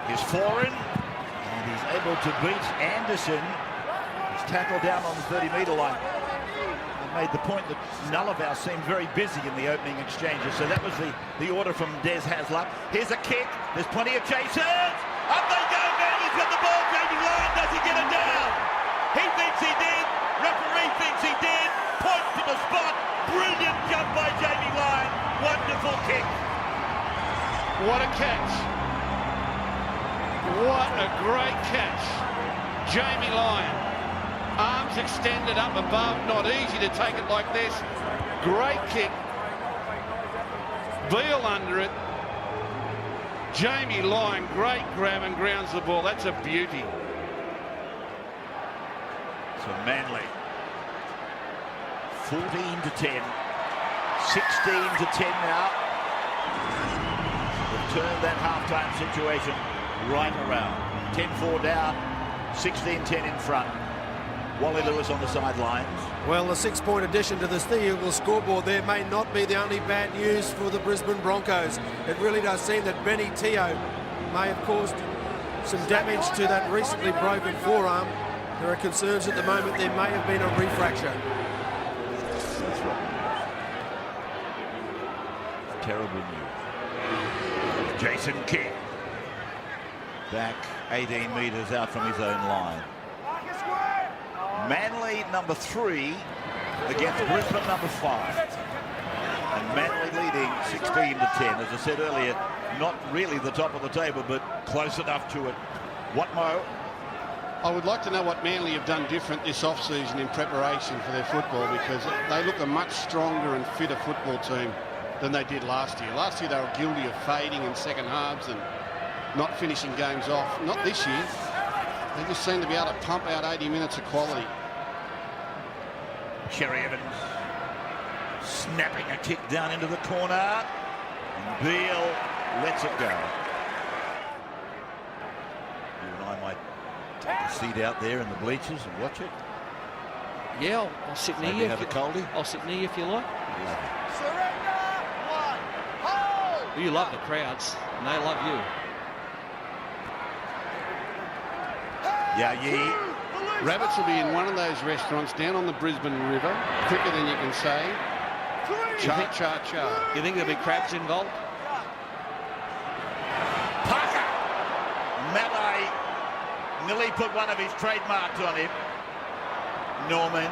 He's foreign, and he's able to beat Anderson. He's tackled down on the 30-metre line. Made the point that Nullavow seemed very busy in the opening exchanges. So that was the order from Des Hasler. Here's a kick. There's plenty of chasers. Up they go, man. He's got the ball. Jamie Lyon, does he get it down? He thinks he did. Referee thinks he did. Points to the spot. Brilliant jump by Jamie Lyon. Wonderful kick. What a catch. What a great catch. Jamie Lyon. Arms extended up above, not easy to take it like this. Great kick. Beale under it. Jamie Lyon, great grab and grounds the ball. That's a beauty. So Manly, 14-10, 16-10 now. They've turned that halftime situation right around. 10-4 down, 16-10 in front. Wally Lewis on the sidelines. Well, the 6-point addition to the Eagles scoreboard there may not be the only bad news for the Brisbane Broncos. It really does seem that Benny Teo may have caused some damage to that recently broken forearm. There are concerns at the moment there may have been a refracture. That's right. Terrible news. Jason King back 18 metres out from his own line. Manly number 3 against Brisbane number 5. And Manly leading 16-10. As I said earlier, not really the top of the table, but close enough to it. Watmo? I would like to know what Manly have done different this off-season in preparation for their football, because they look a much stronger and fitter football team than they did last year. Last year they were guilty of fading in second halves and not finishing games off. Not this year. They just seem to be able to pump out 80 minutes of quality. Cherry-Evans snapping a kick down into the corner. And Beale lets it go. You and I might take a seat out there in the bleachers and watch it. Yeah, I'll sit near you. Have a coldie. I'll sit near you if you like. Surrender! One! Hold! You love the crowds, and they love you. Yeah. Rabbits will be in one of those restaurants down on the Brisbane River, quicker than you can say. Cha-cha-cha. You think there'll be crabs involved? Parker! Mallet nearly put one of his trademarks on him. Norman.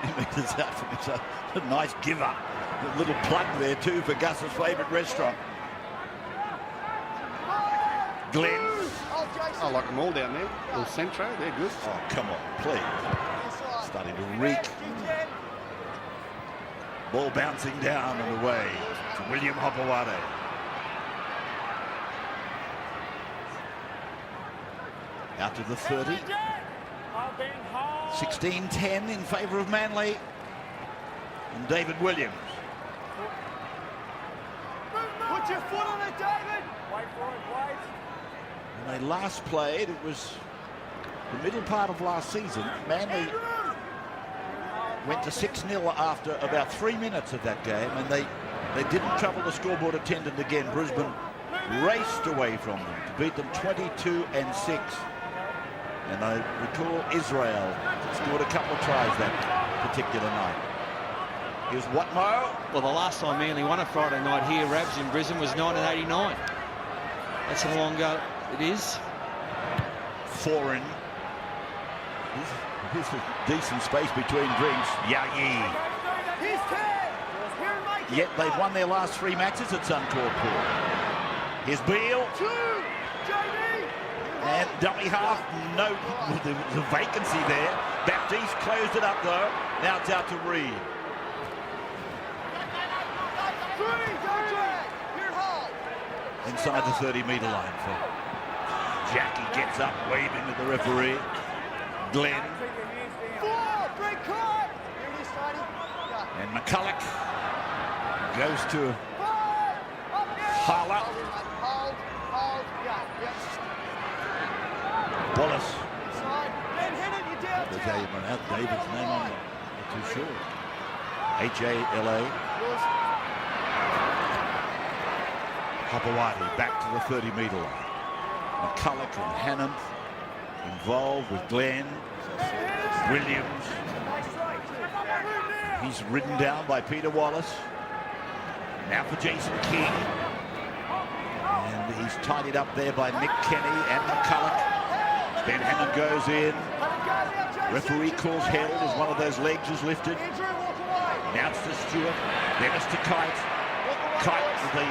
He meters out from himself. A nice giver. A little plug there too for Gus's favourite restaurant. Glenn. I like them all down there. El Centro, they're good. Oh, come on, please. Starting to reek. Ball bouncing down and away to William Hopewade. Out to the 30. 16-10 in favour of Manly. And David Williams. Put your foot on it, David! Wait for it, wait. When they last played, it was the middle part of last season. Manly went to 6-0 after about 3 minutes of that game, and they didn't trouble the scoreboard attendant again. Brisbane raced away from them to beat them 22-6. And I recall Israel scored a couple of tries that particular night. Here's Watmo. Well, the last time Manly won a Friday night here, Rabs in Brisbane, was 1989. That's how long ago it is. Foreign. This is decent space between drinks. Yagi. Yet they've won their last 3 matches at Suncorp Pool. Here's Beale. And dummy half. No, there's a vacancy there. Baptiste closed it up though. Now it's out to Reed. Inside the 30-metre line for Jackie. Gets up, waving at the referee. Glenn. And McCulloch goes to Hala. Wallace. There's David's name on it. Not too sure. H-A-L-A. Hopewadi back to the 30-metre line. McCulloch and Hannant involved with Glenn. Williams. He's ridden down by Peter Wallace. Now for Jason King. And he's tidied up there by Nick Kenny and McCulloch. Ben Hannant goes in. Referee calls held as one of those legs is lifted. Now it's to Stewart. Then it's to Kite. Kite with the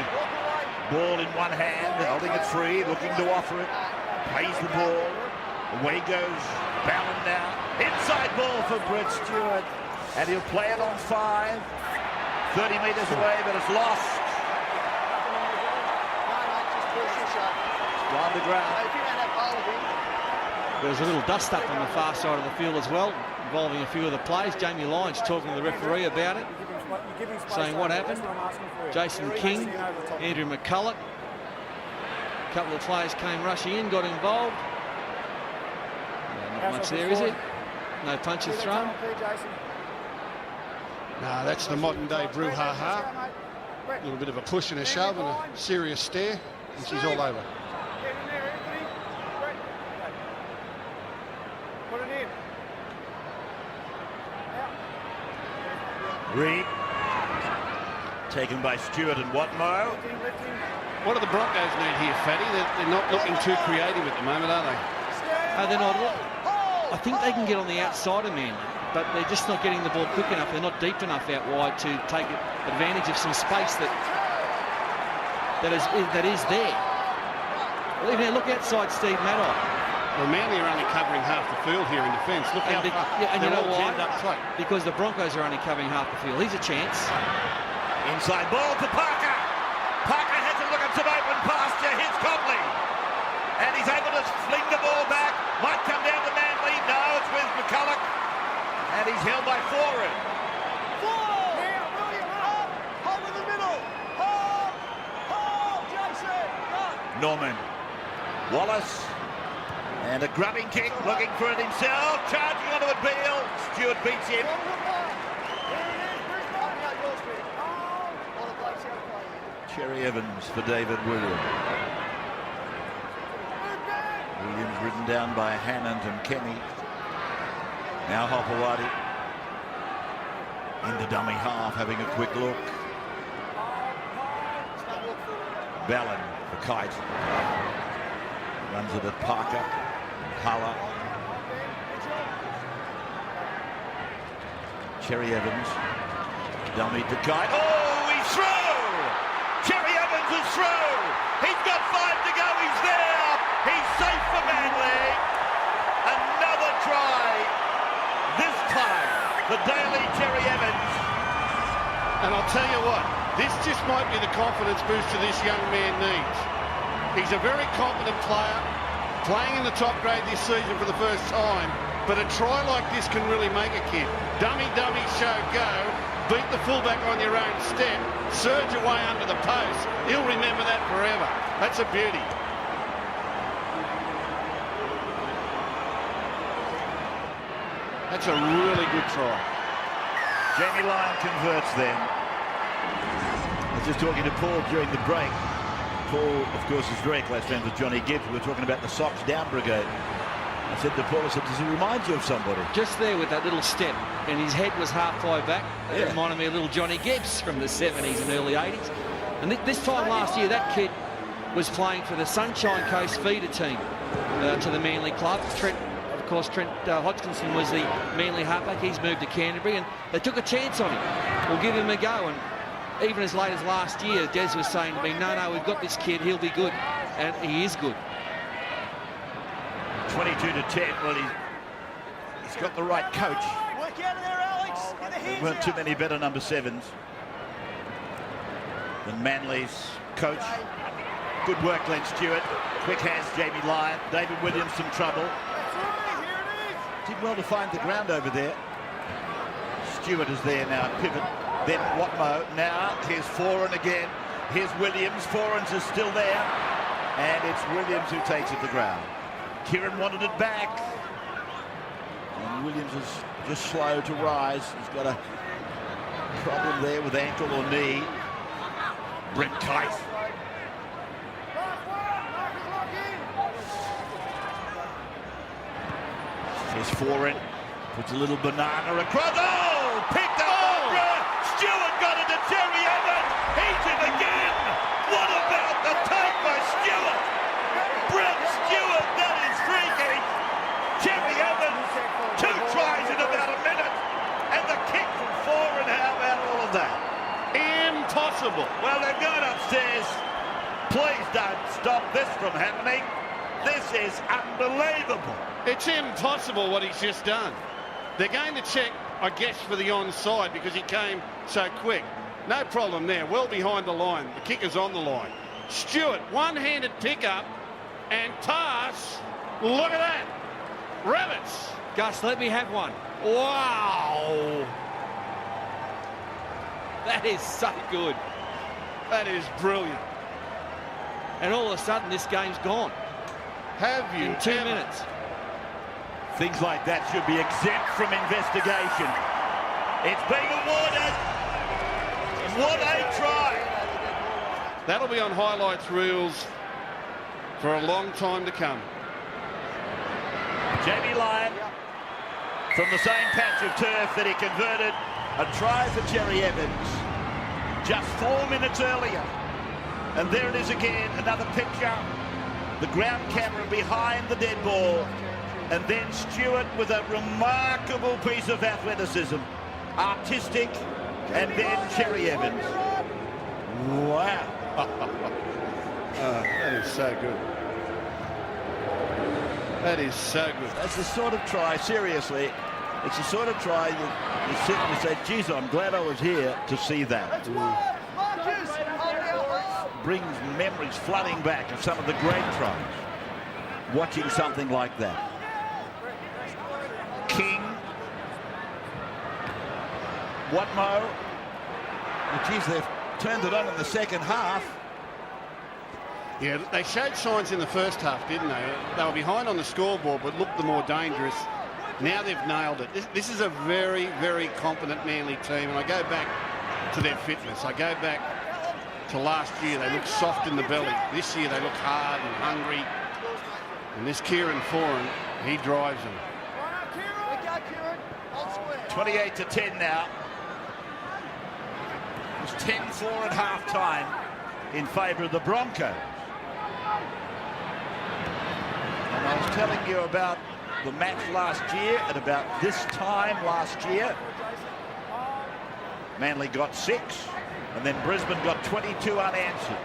ball in one hand, holding it free, looking to offer it. Plays the ball. Away goes Ballon now. Inside ball for Brett Stewart. And he'll play it on 5. 30 metres away, but it's lost. Down the ground. There was a little dust up on the far side of the field as well, involving a few of the plays. Jamie Lyons talking to the referee about it, saying what happened. Jason King, Andrew McCulloch. A couple of players came rushing in, got involved. Not much there, is it? No punches thrown. No, that's the modern day brouhaha. A little bit of a push and a shove and a serious stare, and she's all over. Reed. Taken by Stewart and Watmo. What do the Broncos need here, Fatty? They're not looking too creative at the moment, are they? They're not. I think they can get on the outside of Manly, but they're just not getting the ball quick enough. They're not deep enough out wide to take advantage of some space that is there. Well, even look outside Steve Maddai. Well, Manly are only covering half the field here in defence. Look how and you know why? Up close. Because the Broncos are only covering half the field. Here's a chance. Inside ball to Parker. Parker has a look at some open pasture. Here's Copley. And he's able to fling the ball back. Might come down to Manly. No, it's with McCulloch. And he's held by Foran. Hold in the middle. Hold, Jason. Norman. Wallace. And a grubbing kick, looking for it himself. Charging onto it, Beale. Stewart beats him. Cherry-Evans for David Williams. Williams ridden down by Hannant and Kenny. Now Hopewadi in the dummy half, having a quick look. Ballon for Kite. Runs it at Parker. Hala. Cherry-Evans. Dummy to Kite. Oh, he's through! Cherry-Evans is through! He's got 5 to go, he's there! He's safe for Manly! Another try! This time for Daly Cherry-Evans. And I'll tell you what, this just might be the confidence booster this young man needs. He's a very competent player, playing in the top grade this season for the first time, but a try like this can really make a kid. Dummy, show, go, beat the fullback on your own step, surge away under the post. He'll remember that forever. That's a beauty. That's a really good try. Jamie Lyon converts then. I was just talking to Paul during the break. Paul, of course, is very close friends with Johnny Gibbs. We were talking about the Socks Down Brigade. I said to Paul, I said, does he remind you of somebody? Just there with that little step, and his head was half-way back. It Yeah. reminded me of little Johnny Gibbs from the 70s and early 80s. And this time last year, that kid was playing for the Sunshine Coast feeder team to the Manly club. Trent Hodgkinson was the Manly halfback. He's moved to Canterbury, and they took a chance on him. We'll give him a go. And even as late as last year, Des was saying to me, no, we've got this kid, he'll be good. And he is good. 22-10. Well, he's got the right coach. Work out of there, Alex. Get the hands There weren't too out. many better number 7s than Manly's coach. Good work, Glenn Stewart. Quick hands, Jamie Lyon. David Williams, some trouble. That's right, here it is. Did well to find the ground over there. Stewart is there now, pivot. Then Watmo. Now, here's Foran again. Here's Williams. Foran's is still there. And it's Williams who takes it to ground. Kieran wanted it back. And Williams is just slow to rise. He's got a problem there with ankle or knee. Brent Kite. Here's Foran. Puts a little banana across. Oh! Picked up by Brent. Stewart got it to Cherry-Evans. He's in again. What about the take by Stewart? Brent Stewart, that is freaky. Cherry-Evans, 2 tries in about a minute. And the kick from Foran. How about all of that? Impossible. Well, they're going upstairs. Please don't stop this from happening. This is unbelievable. It's impossible what he's just done. They're going to check, I guess, for the onside because he came so quick. No problem there. Well behind the line. The kicker's on the line. Stewart, one-handed pickup and pass. Look at that. Rabbits. Gus, let me have one. Wow. That is so good. That is brilliant. And all of a sudden, this game's gone Have you in 2 ever- minutes. Things like that should be exempt from investigation. It's been awarded. What a try. That'll be on highlights reels for a long time to come. Jamie Lyon from the same patch of turf that he converted a try for Cherry-Evans just 4 minutes earlier. And there it is again, another picture. The ground camera behind the dead ball. And then Stewart with a remarkable piece of athleticism. Artistic. And then Cherry-Evans. Wow. That is so good. That is so good. That's the sort of try, seriously, it's the sort of try you sit and you say, geez, I'm glad I was here to see that. Marcus, hold out. Brings memories flooding back of some of the great tries. Watching something like that. King. Watmo. Well, geez, they've turned it on in the second half. Yeah, they showed signs in the first half, didn't they? They were behind on the scoreboard, but looked the more dangerous. Now they've nailed it. This is a very, very competent Manly team, and I go back to their fitness. I go back to last year. They looked soft in the belly. This year they look hard and hungry. And this Kieran Foran, he drives them. 28-10 now. It was 10-4 at half-time in favour of the Broncos. And I was telling you about the match last year at about this time last year. Manly got 6, and then Brisbane got 22 unanswered.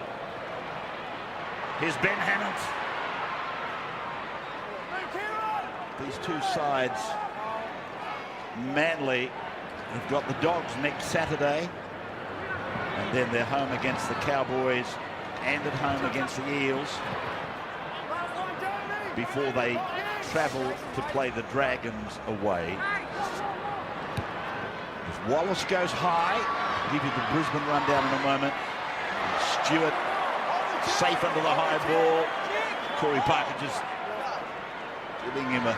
Here's Ben Hannant. These two sides, Manly have got the Dogs next Saturday, and then they're home against the Cowboys and at home against the Eels before they travel to play the Dragons away. As Wallace goes high, I'll give you the Brisbane rundown in a moment. Stewart safe under the high ball. Corey Parker just giving him a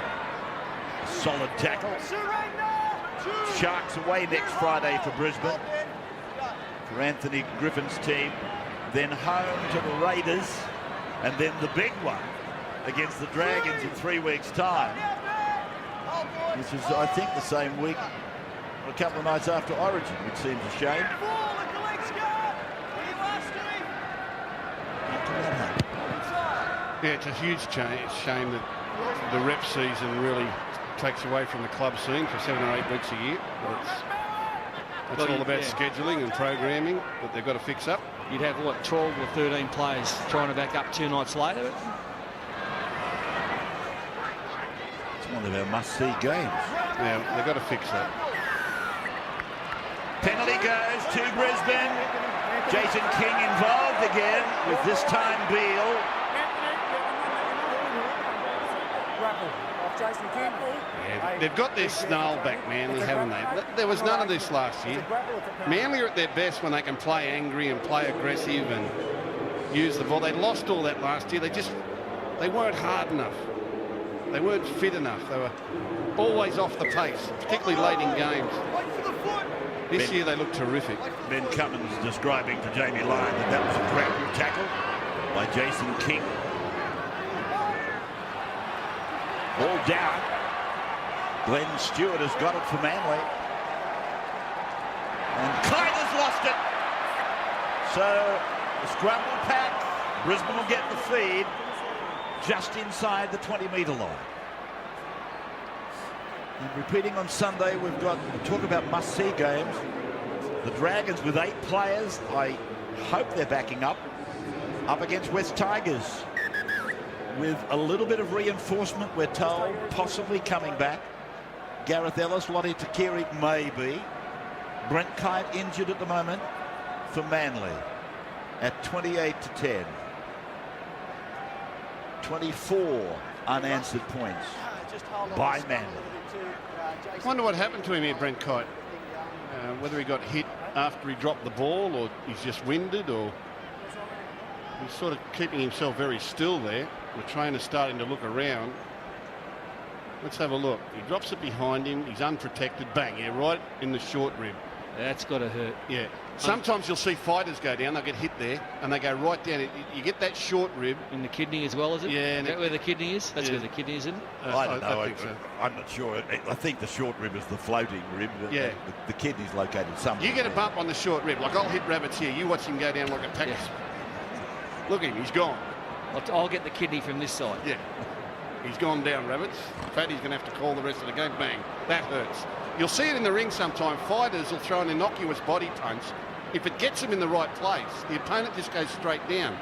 solid tackle. Sharks away next Friday for Brisbane, for Anthony Griffin's team. Then home to the Raiders, and then the big one against the Dragons in 3 weeks' time, which is, I think, the same week, a couple of nights after Origin, which seems a shame. Yeah, it's a huge shame that the rep season really takes away from the club scene for 7 or 8 weeks a year. But it's all about scheduling and programming that they've got to fix up. You'd have, what, 12 or 13 players trying to back up 2 nights later. It's one of our must-see games. Now, they've got to fix that. Penalty goes to Brisbane. Jason King involved again, with this time Beale. Yeah, they've got their snarl back, Manly, haven't they? There was none of this last year. Manly are at their best when they can play angry and play aggressive and use the ball. They lost all that last year. They weren't hard enough. They weren't fit enough. They were always off the pace, particularly late in games. This year they look terrific. Ben Cummins describing to Jamie Lyon that was a great tackle by Jason King. Ball down. Glenn Stewart has got it for Manly. And Clyde has lost it. So the scrum will pack. Brisbane will get the feed just inside the 20-metre line. And repeating on Sunday, we talk about must-see games. The Dragons with 8 players. I hope they're backing up against West Tigers with a little bit of reinforcement, we're told, possibly coming back. Gareth Ellis, Lottie Takiri, maybe. Brent Kite injured at the moment for Manly at 28-10. 24 unanswered points by Manly. I wonder what happened to him here, Brent Kite. Whether he got hit after he dropped the ball, or he's just winded, or he's sort of keeping himself very still there. The trainer's starting to look around. Let's have a look. He drops it behind him. He's unprotected. Bang, yeah, right in the short rib. That's got to hurt. Yeah. Sometimes you'll see fighters go down, they'll get hit there, and they go right down. You get that short rib. In the kidney as well, is it? Yeah. Is that where the kidney is? That's where the kidney is, isn't it? I don't know. I think so. I'm not sure. I think the short rib is the floating rib. Yeah. The kidney's located somewhere. You get a bump on the short rib. Like, I'll hit rabbits here. You watch him go down like a pack. Yeah. Look at him. He's gone. I'll get the kidney from this side. Yeah. He's gone down, rabbits. Fatty's going to have to call the rest of the game. Bang. That hurts. You'll see it in the ring sometime. Fighters will throw an innocuous body punch. If it gets him in the right place, the opponent just goes straight down.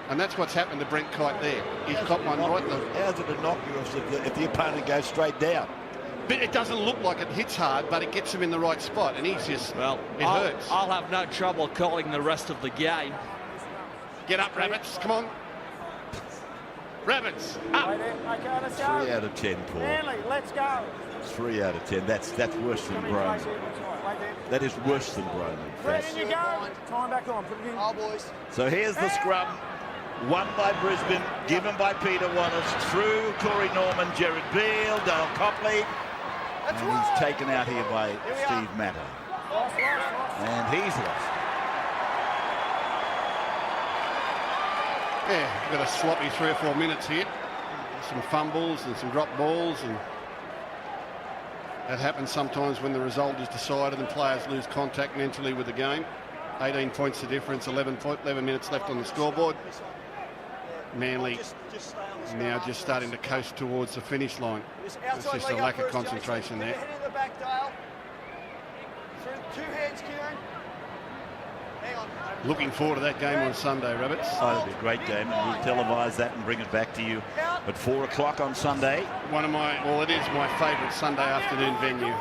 And that's what's happened to Brent Kite there. He's got one right there. How's it innocuous if the opponent goes straight down? But it doesn't look like it hits hard, but it gets him in the right spot. And he's just, it hurts. I'll have no trouble calling the rest of the game. Get up, rabbits. Come on. Rabbits, up. 3 out of 10, Paul. Manly, let's go. 3 out of 10. That's worse than Brown. That is worse than Brown. Fred, in you go. Time back on. Put it in. Oh, boys. So here's the scrum. Won by Brisbane, given by Peter Wallace, through Corey Norman, Jared Beale, Dale Copley. And he's taken out here by Steve Matter. And he's lost. Yeah, we've got a sloppy 3 or 4 minutes here. Some fumbles and some drop balls, and that happens sometimes when the result is decided and players lose contact mentally with the game. 18 points the difference, 11 minutes left on the scoreboard. Manly now just starting to coast towards the finish line. It's just a lack of concentration there. Looking forward to that game on Sunday, Rabbits. Oh, it'll be a great game, and we'll televise that and bring it back to you at 4 o'clock on Sunday. It is my favourite Sunday afternoon venue.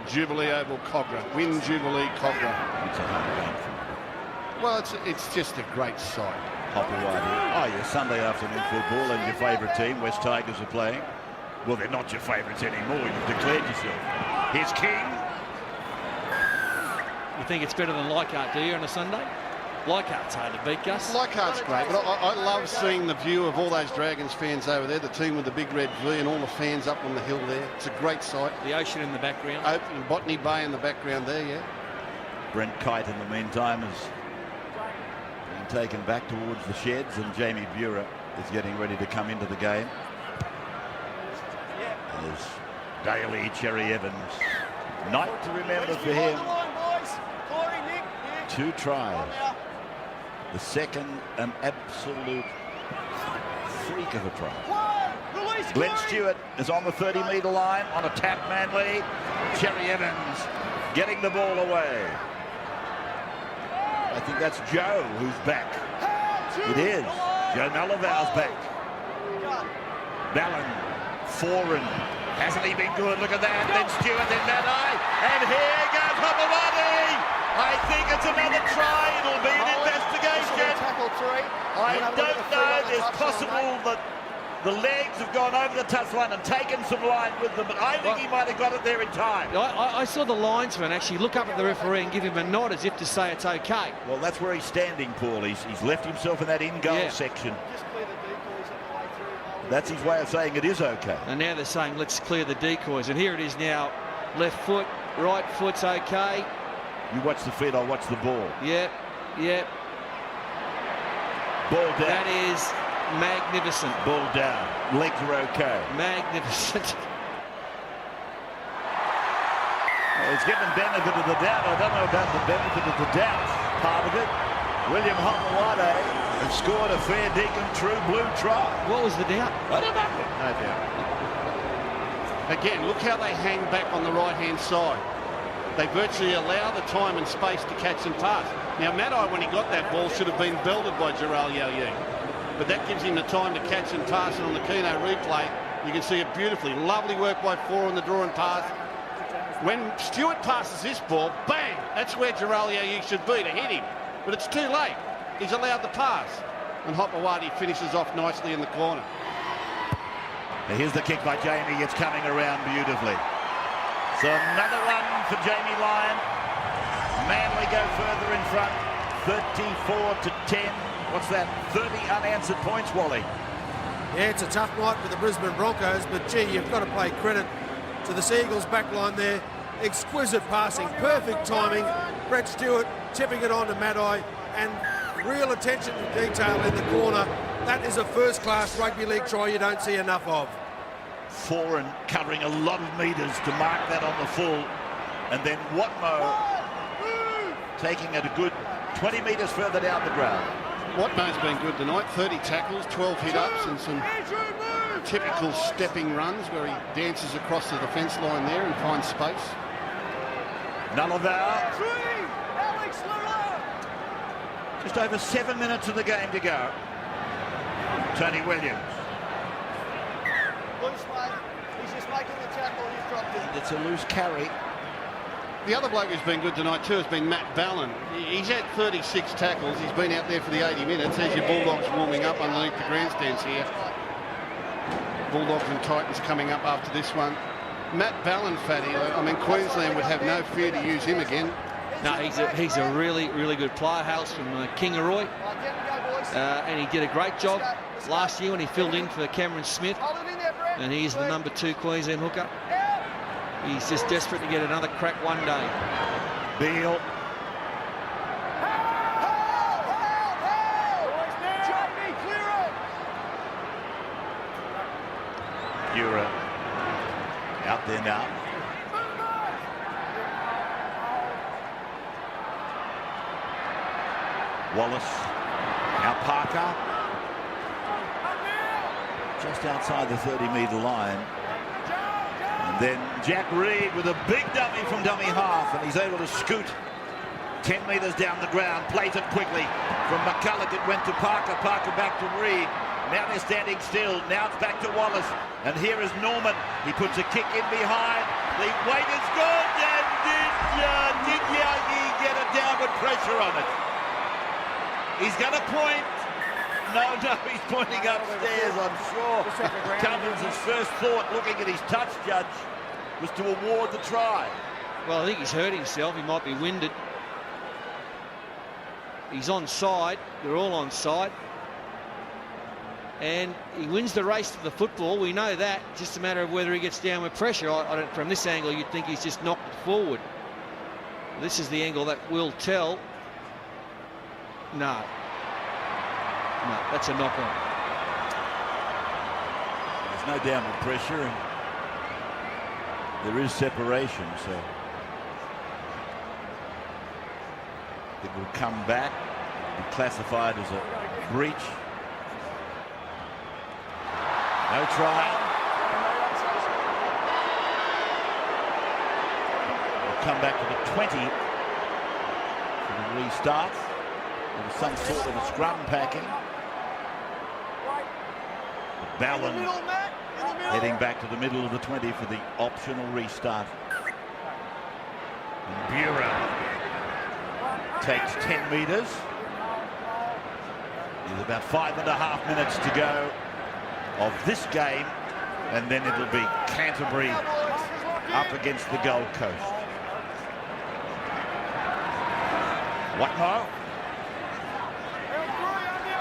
Jubilee Oval, Cogra. Win Jubilee, Cogra. It's a home game for me. Well, it's just a great sight. Hoppy right here. Oh, yeah, Sunday afternoon football, and your favourite team, West Tigers, are playing. Well, they're not your favourites anymore. You've declared yourself. Here's King. You think it's better than Leichhardt, do you, on a Sunday? Leichhardt's hard to beat, Gus. Leichhardt's great, but I love seeing the view of all those Dragons fans over there, the team with the big red V and all the fans up on the hill there. It's a great sight. The ocean in the background. Open Botany Bay in the background there, yeah. Brent Kite, in the meantime, has been taken back towards the sheds, and Jamie Buhrer is getting ready to come into the game. There's Daly Cherry-Evans. Night to remember for him. 2 tries. The second, an absolute freak of a try. Glenn Stewart is on the 30-metre line on a tap, Manly. Cherry-Evans getting the ball away. I think that's Joe who's back. It is. Joe Malaval's back. Ballon, Foran. Hasn't he been good? Look at that. Then Stewart, then Madai. And here goes Hopewadi. I think it's another try. It'll be an investigation. I don't know. There's possible that the legs have gone over the touchline and taken some line with them, but I think he might have got it there in time. I saw the linesman actually look up at the referee and give him a nod as if to say it's okay. Well, that's where he's standing, Paul. He's left himself in that in-goal section. That's his way of saying it is okay. And now they're saying, let's clear the decoys. And here it is now. Left foot, right foot's okay. You watch the feet, I'll watch the ball. Yep. Ball down. That is magnificent. Ball down. Legs are okay. Magnificent. Well, it's given benefit of the doubt. I don't know about the benefit of the doubt part of it. William Hopewadi has scored a fair dinkum true blue try. What was the doubt? I don't know. No doubt. Again, look how they hang back on the right-hand side. They virtually allow the time and space to catch and pass. Now, Madai, when he got that ball, should have been belted by Gerald Yeo. But that gives him the time to catch and pass, and on the Keno replay, you can see it beautifully. Lovely work by Four on the draw and pass. When Stewart passes this ball, bang! That's where Gerald Yeo should be, to hit him. But it's too late. He's allowed the pass. And Hopewadi finishes off nicely in the corner. Now here's the kick by Jamie. It's coming around beautifully. So another run for Jamie Lyon. Manly go further in front, 34-10. What's that? 30 unanswered points, Wally. Yeah, it's a tough night for the Brisbane Broncos, but gee, you've got to pay credit to the Seagulls back line there. Exquisite passing, perfect timing. Brett Stewart tipping it on to Madai, and real attention to detail in the corner. That is a first-class rugby league try you don't see enough of. Foran covering a lot of metres to mark that on the full. And then Watmo taking it a good 20 metres further down the ground. Watmo's been good tonight. 30 tackles, 12 hit-ups, and some typical stepping runs where he dances across the defence line there and finds space. Nullaval. Just over 7 minutes of the game to go. Tony Williams. He's just making the tackle, he's dropped it. It's a loose carry. The other bloke who's been good tonight too has been Matt Ballon. He's had 36 tackles. He's been out there for the 80 minutes. There's your Bulldogs warming up underneath the grandstands here. Bulldogs and Titans coming up after this one. Matt Ballon, Fatty, I mean, Queensland would have no fear to use him again. No, he's a really, really good player. Hails from Kingaroy. And he did a great job last year when he filled in for Cameron Smith. And he's the number 2 Queensland hooker. He's just desperate to get another crack one day. Beale. Euro out there now. Wallace. Now Parker. Just outside the 30-metre line. And then Jack Reed with a big dummy from dummy half, and he's able to scoot 10 metres down the ground, plays it quickly. From McCulloch it went to Parker, Parker back to Reed. Now they're standing still, now it's back to Wallace. And here is Norman, he puts a kick in behind. The weight is good, and did Yagi get a downward pressure on it? He's going to point. No, he's pointing upstairs, I'm sure. Cummins' first thought, looking at his touch judge, was to award the try. Well, I think he's hurt himself. He might be winded. He's onside. They're all onside. And he wins the race to the football. We know that. Just a matter of whether he gets down with pressure. From this angle, you'd think he's just knocked it forward. This is the angle that will tell. No. No, that's a knock-on. there's no downward pressure, and there is separation, so it will come back, be classified as a breach. No try. We'll come back to the 20 for the restart. There was some sort of a scrum packing. Ballon heading back to the middle of the 20 for the optional restart. And Bureau takes 10 metres. There's about 5.5 minutes to go of this game, and then it'll be Canterbury up against the Gold Coast. What now?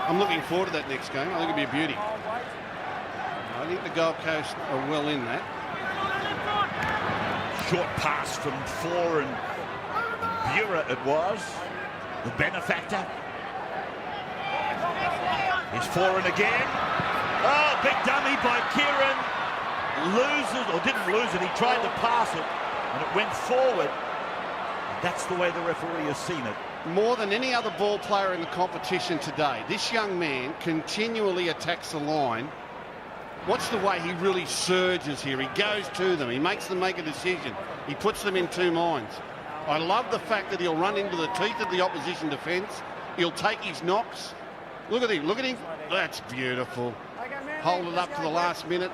I'm looking forward to that next game. I think it'll be a beauty. I think the Gold Coast are well in that. Short pass from Four, and Bureau it was, the benefactor. Here's Foreign again. Oh, big dummy by Kieran. Loses, or didn't lose it, he tried to pass it, and it went forward. That's the way the referee has seen it. More than any other ball player in the competition today, this young man continually attacks the line. Watch the way he really surges here. He goes to them. He makes them make a decision. He puts them in two minds. I love the fact that he'll run into the teeth of the opposition defence. He'll take his knocks. Look at him. Look at him. That's beautiful. Hold it up to the last minute.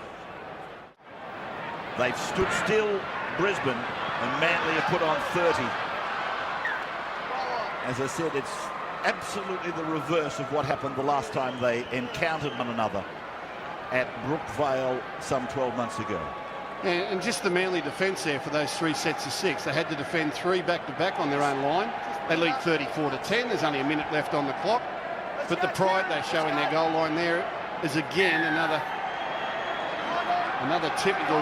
They've stood still, Brisbane, and Manly have put on 30. As I said, it's absolutely the reverse of what happened the last time they encountered one another at Brookvale some 12 months ago. Yeah, and just the Manly defence there for those 3 sets of 6. They had to defend 3 back-to-back on their own line. They lead 34-10. There's only a minute left on the clock. But the pride they show in their goal line there is again another typical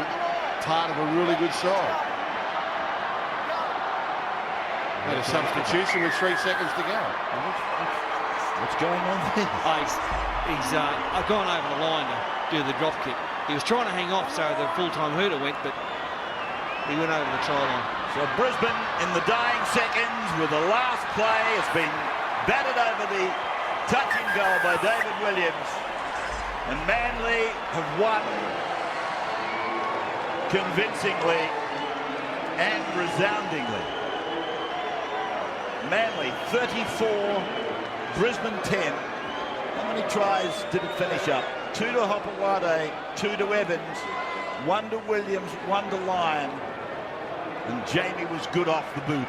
part of a really good side. Had a substitution with 3 seconds to go. What's going on there? I've gone over the line to do the drop kick. He was trying to hang off so the full-time hooter went, but he went over the try line. So Brisbane in the dying seconds with the last play. It's been batted over the touching goal by David Williams. And Manly have won convincingly and resoundingly. Manly 34, Brisbane 10. How many tries did it finish up? 2 to Hopewade, 2 to Evans, 1 to Williams, 1 to Lyon. And Jamie was good off the boot.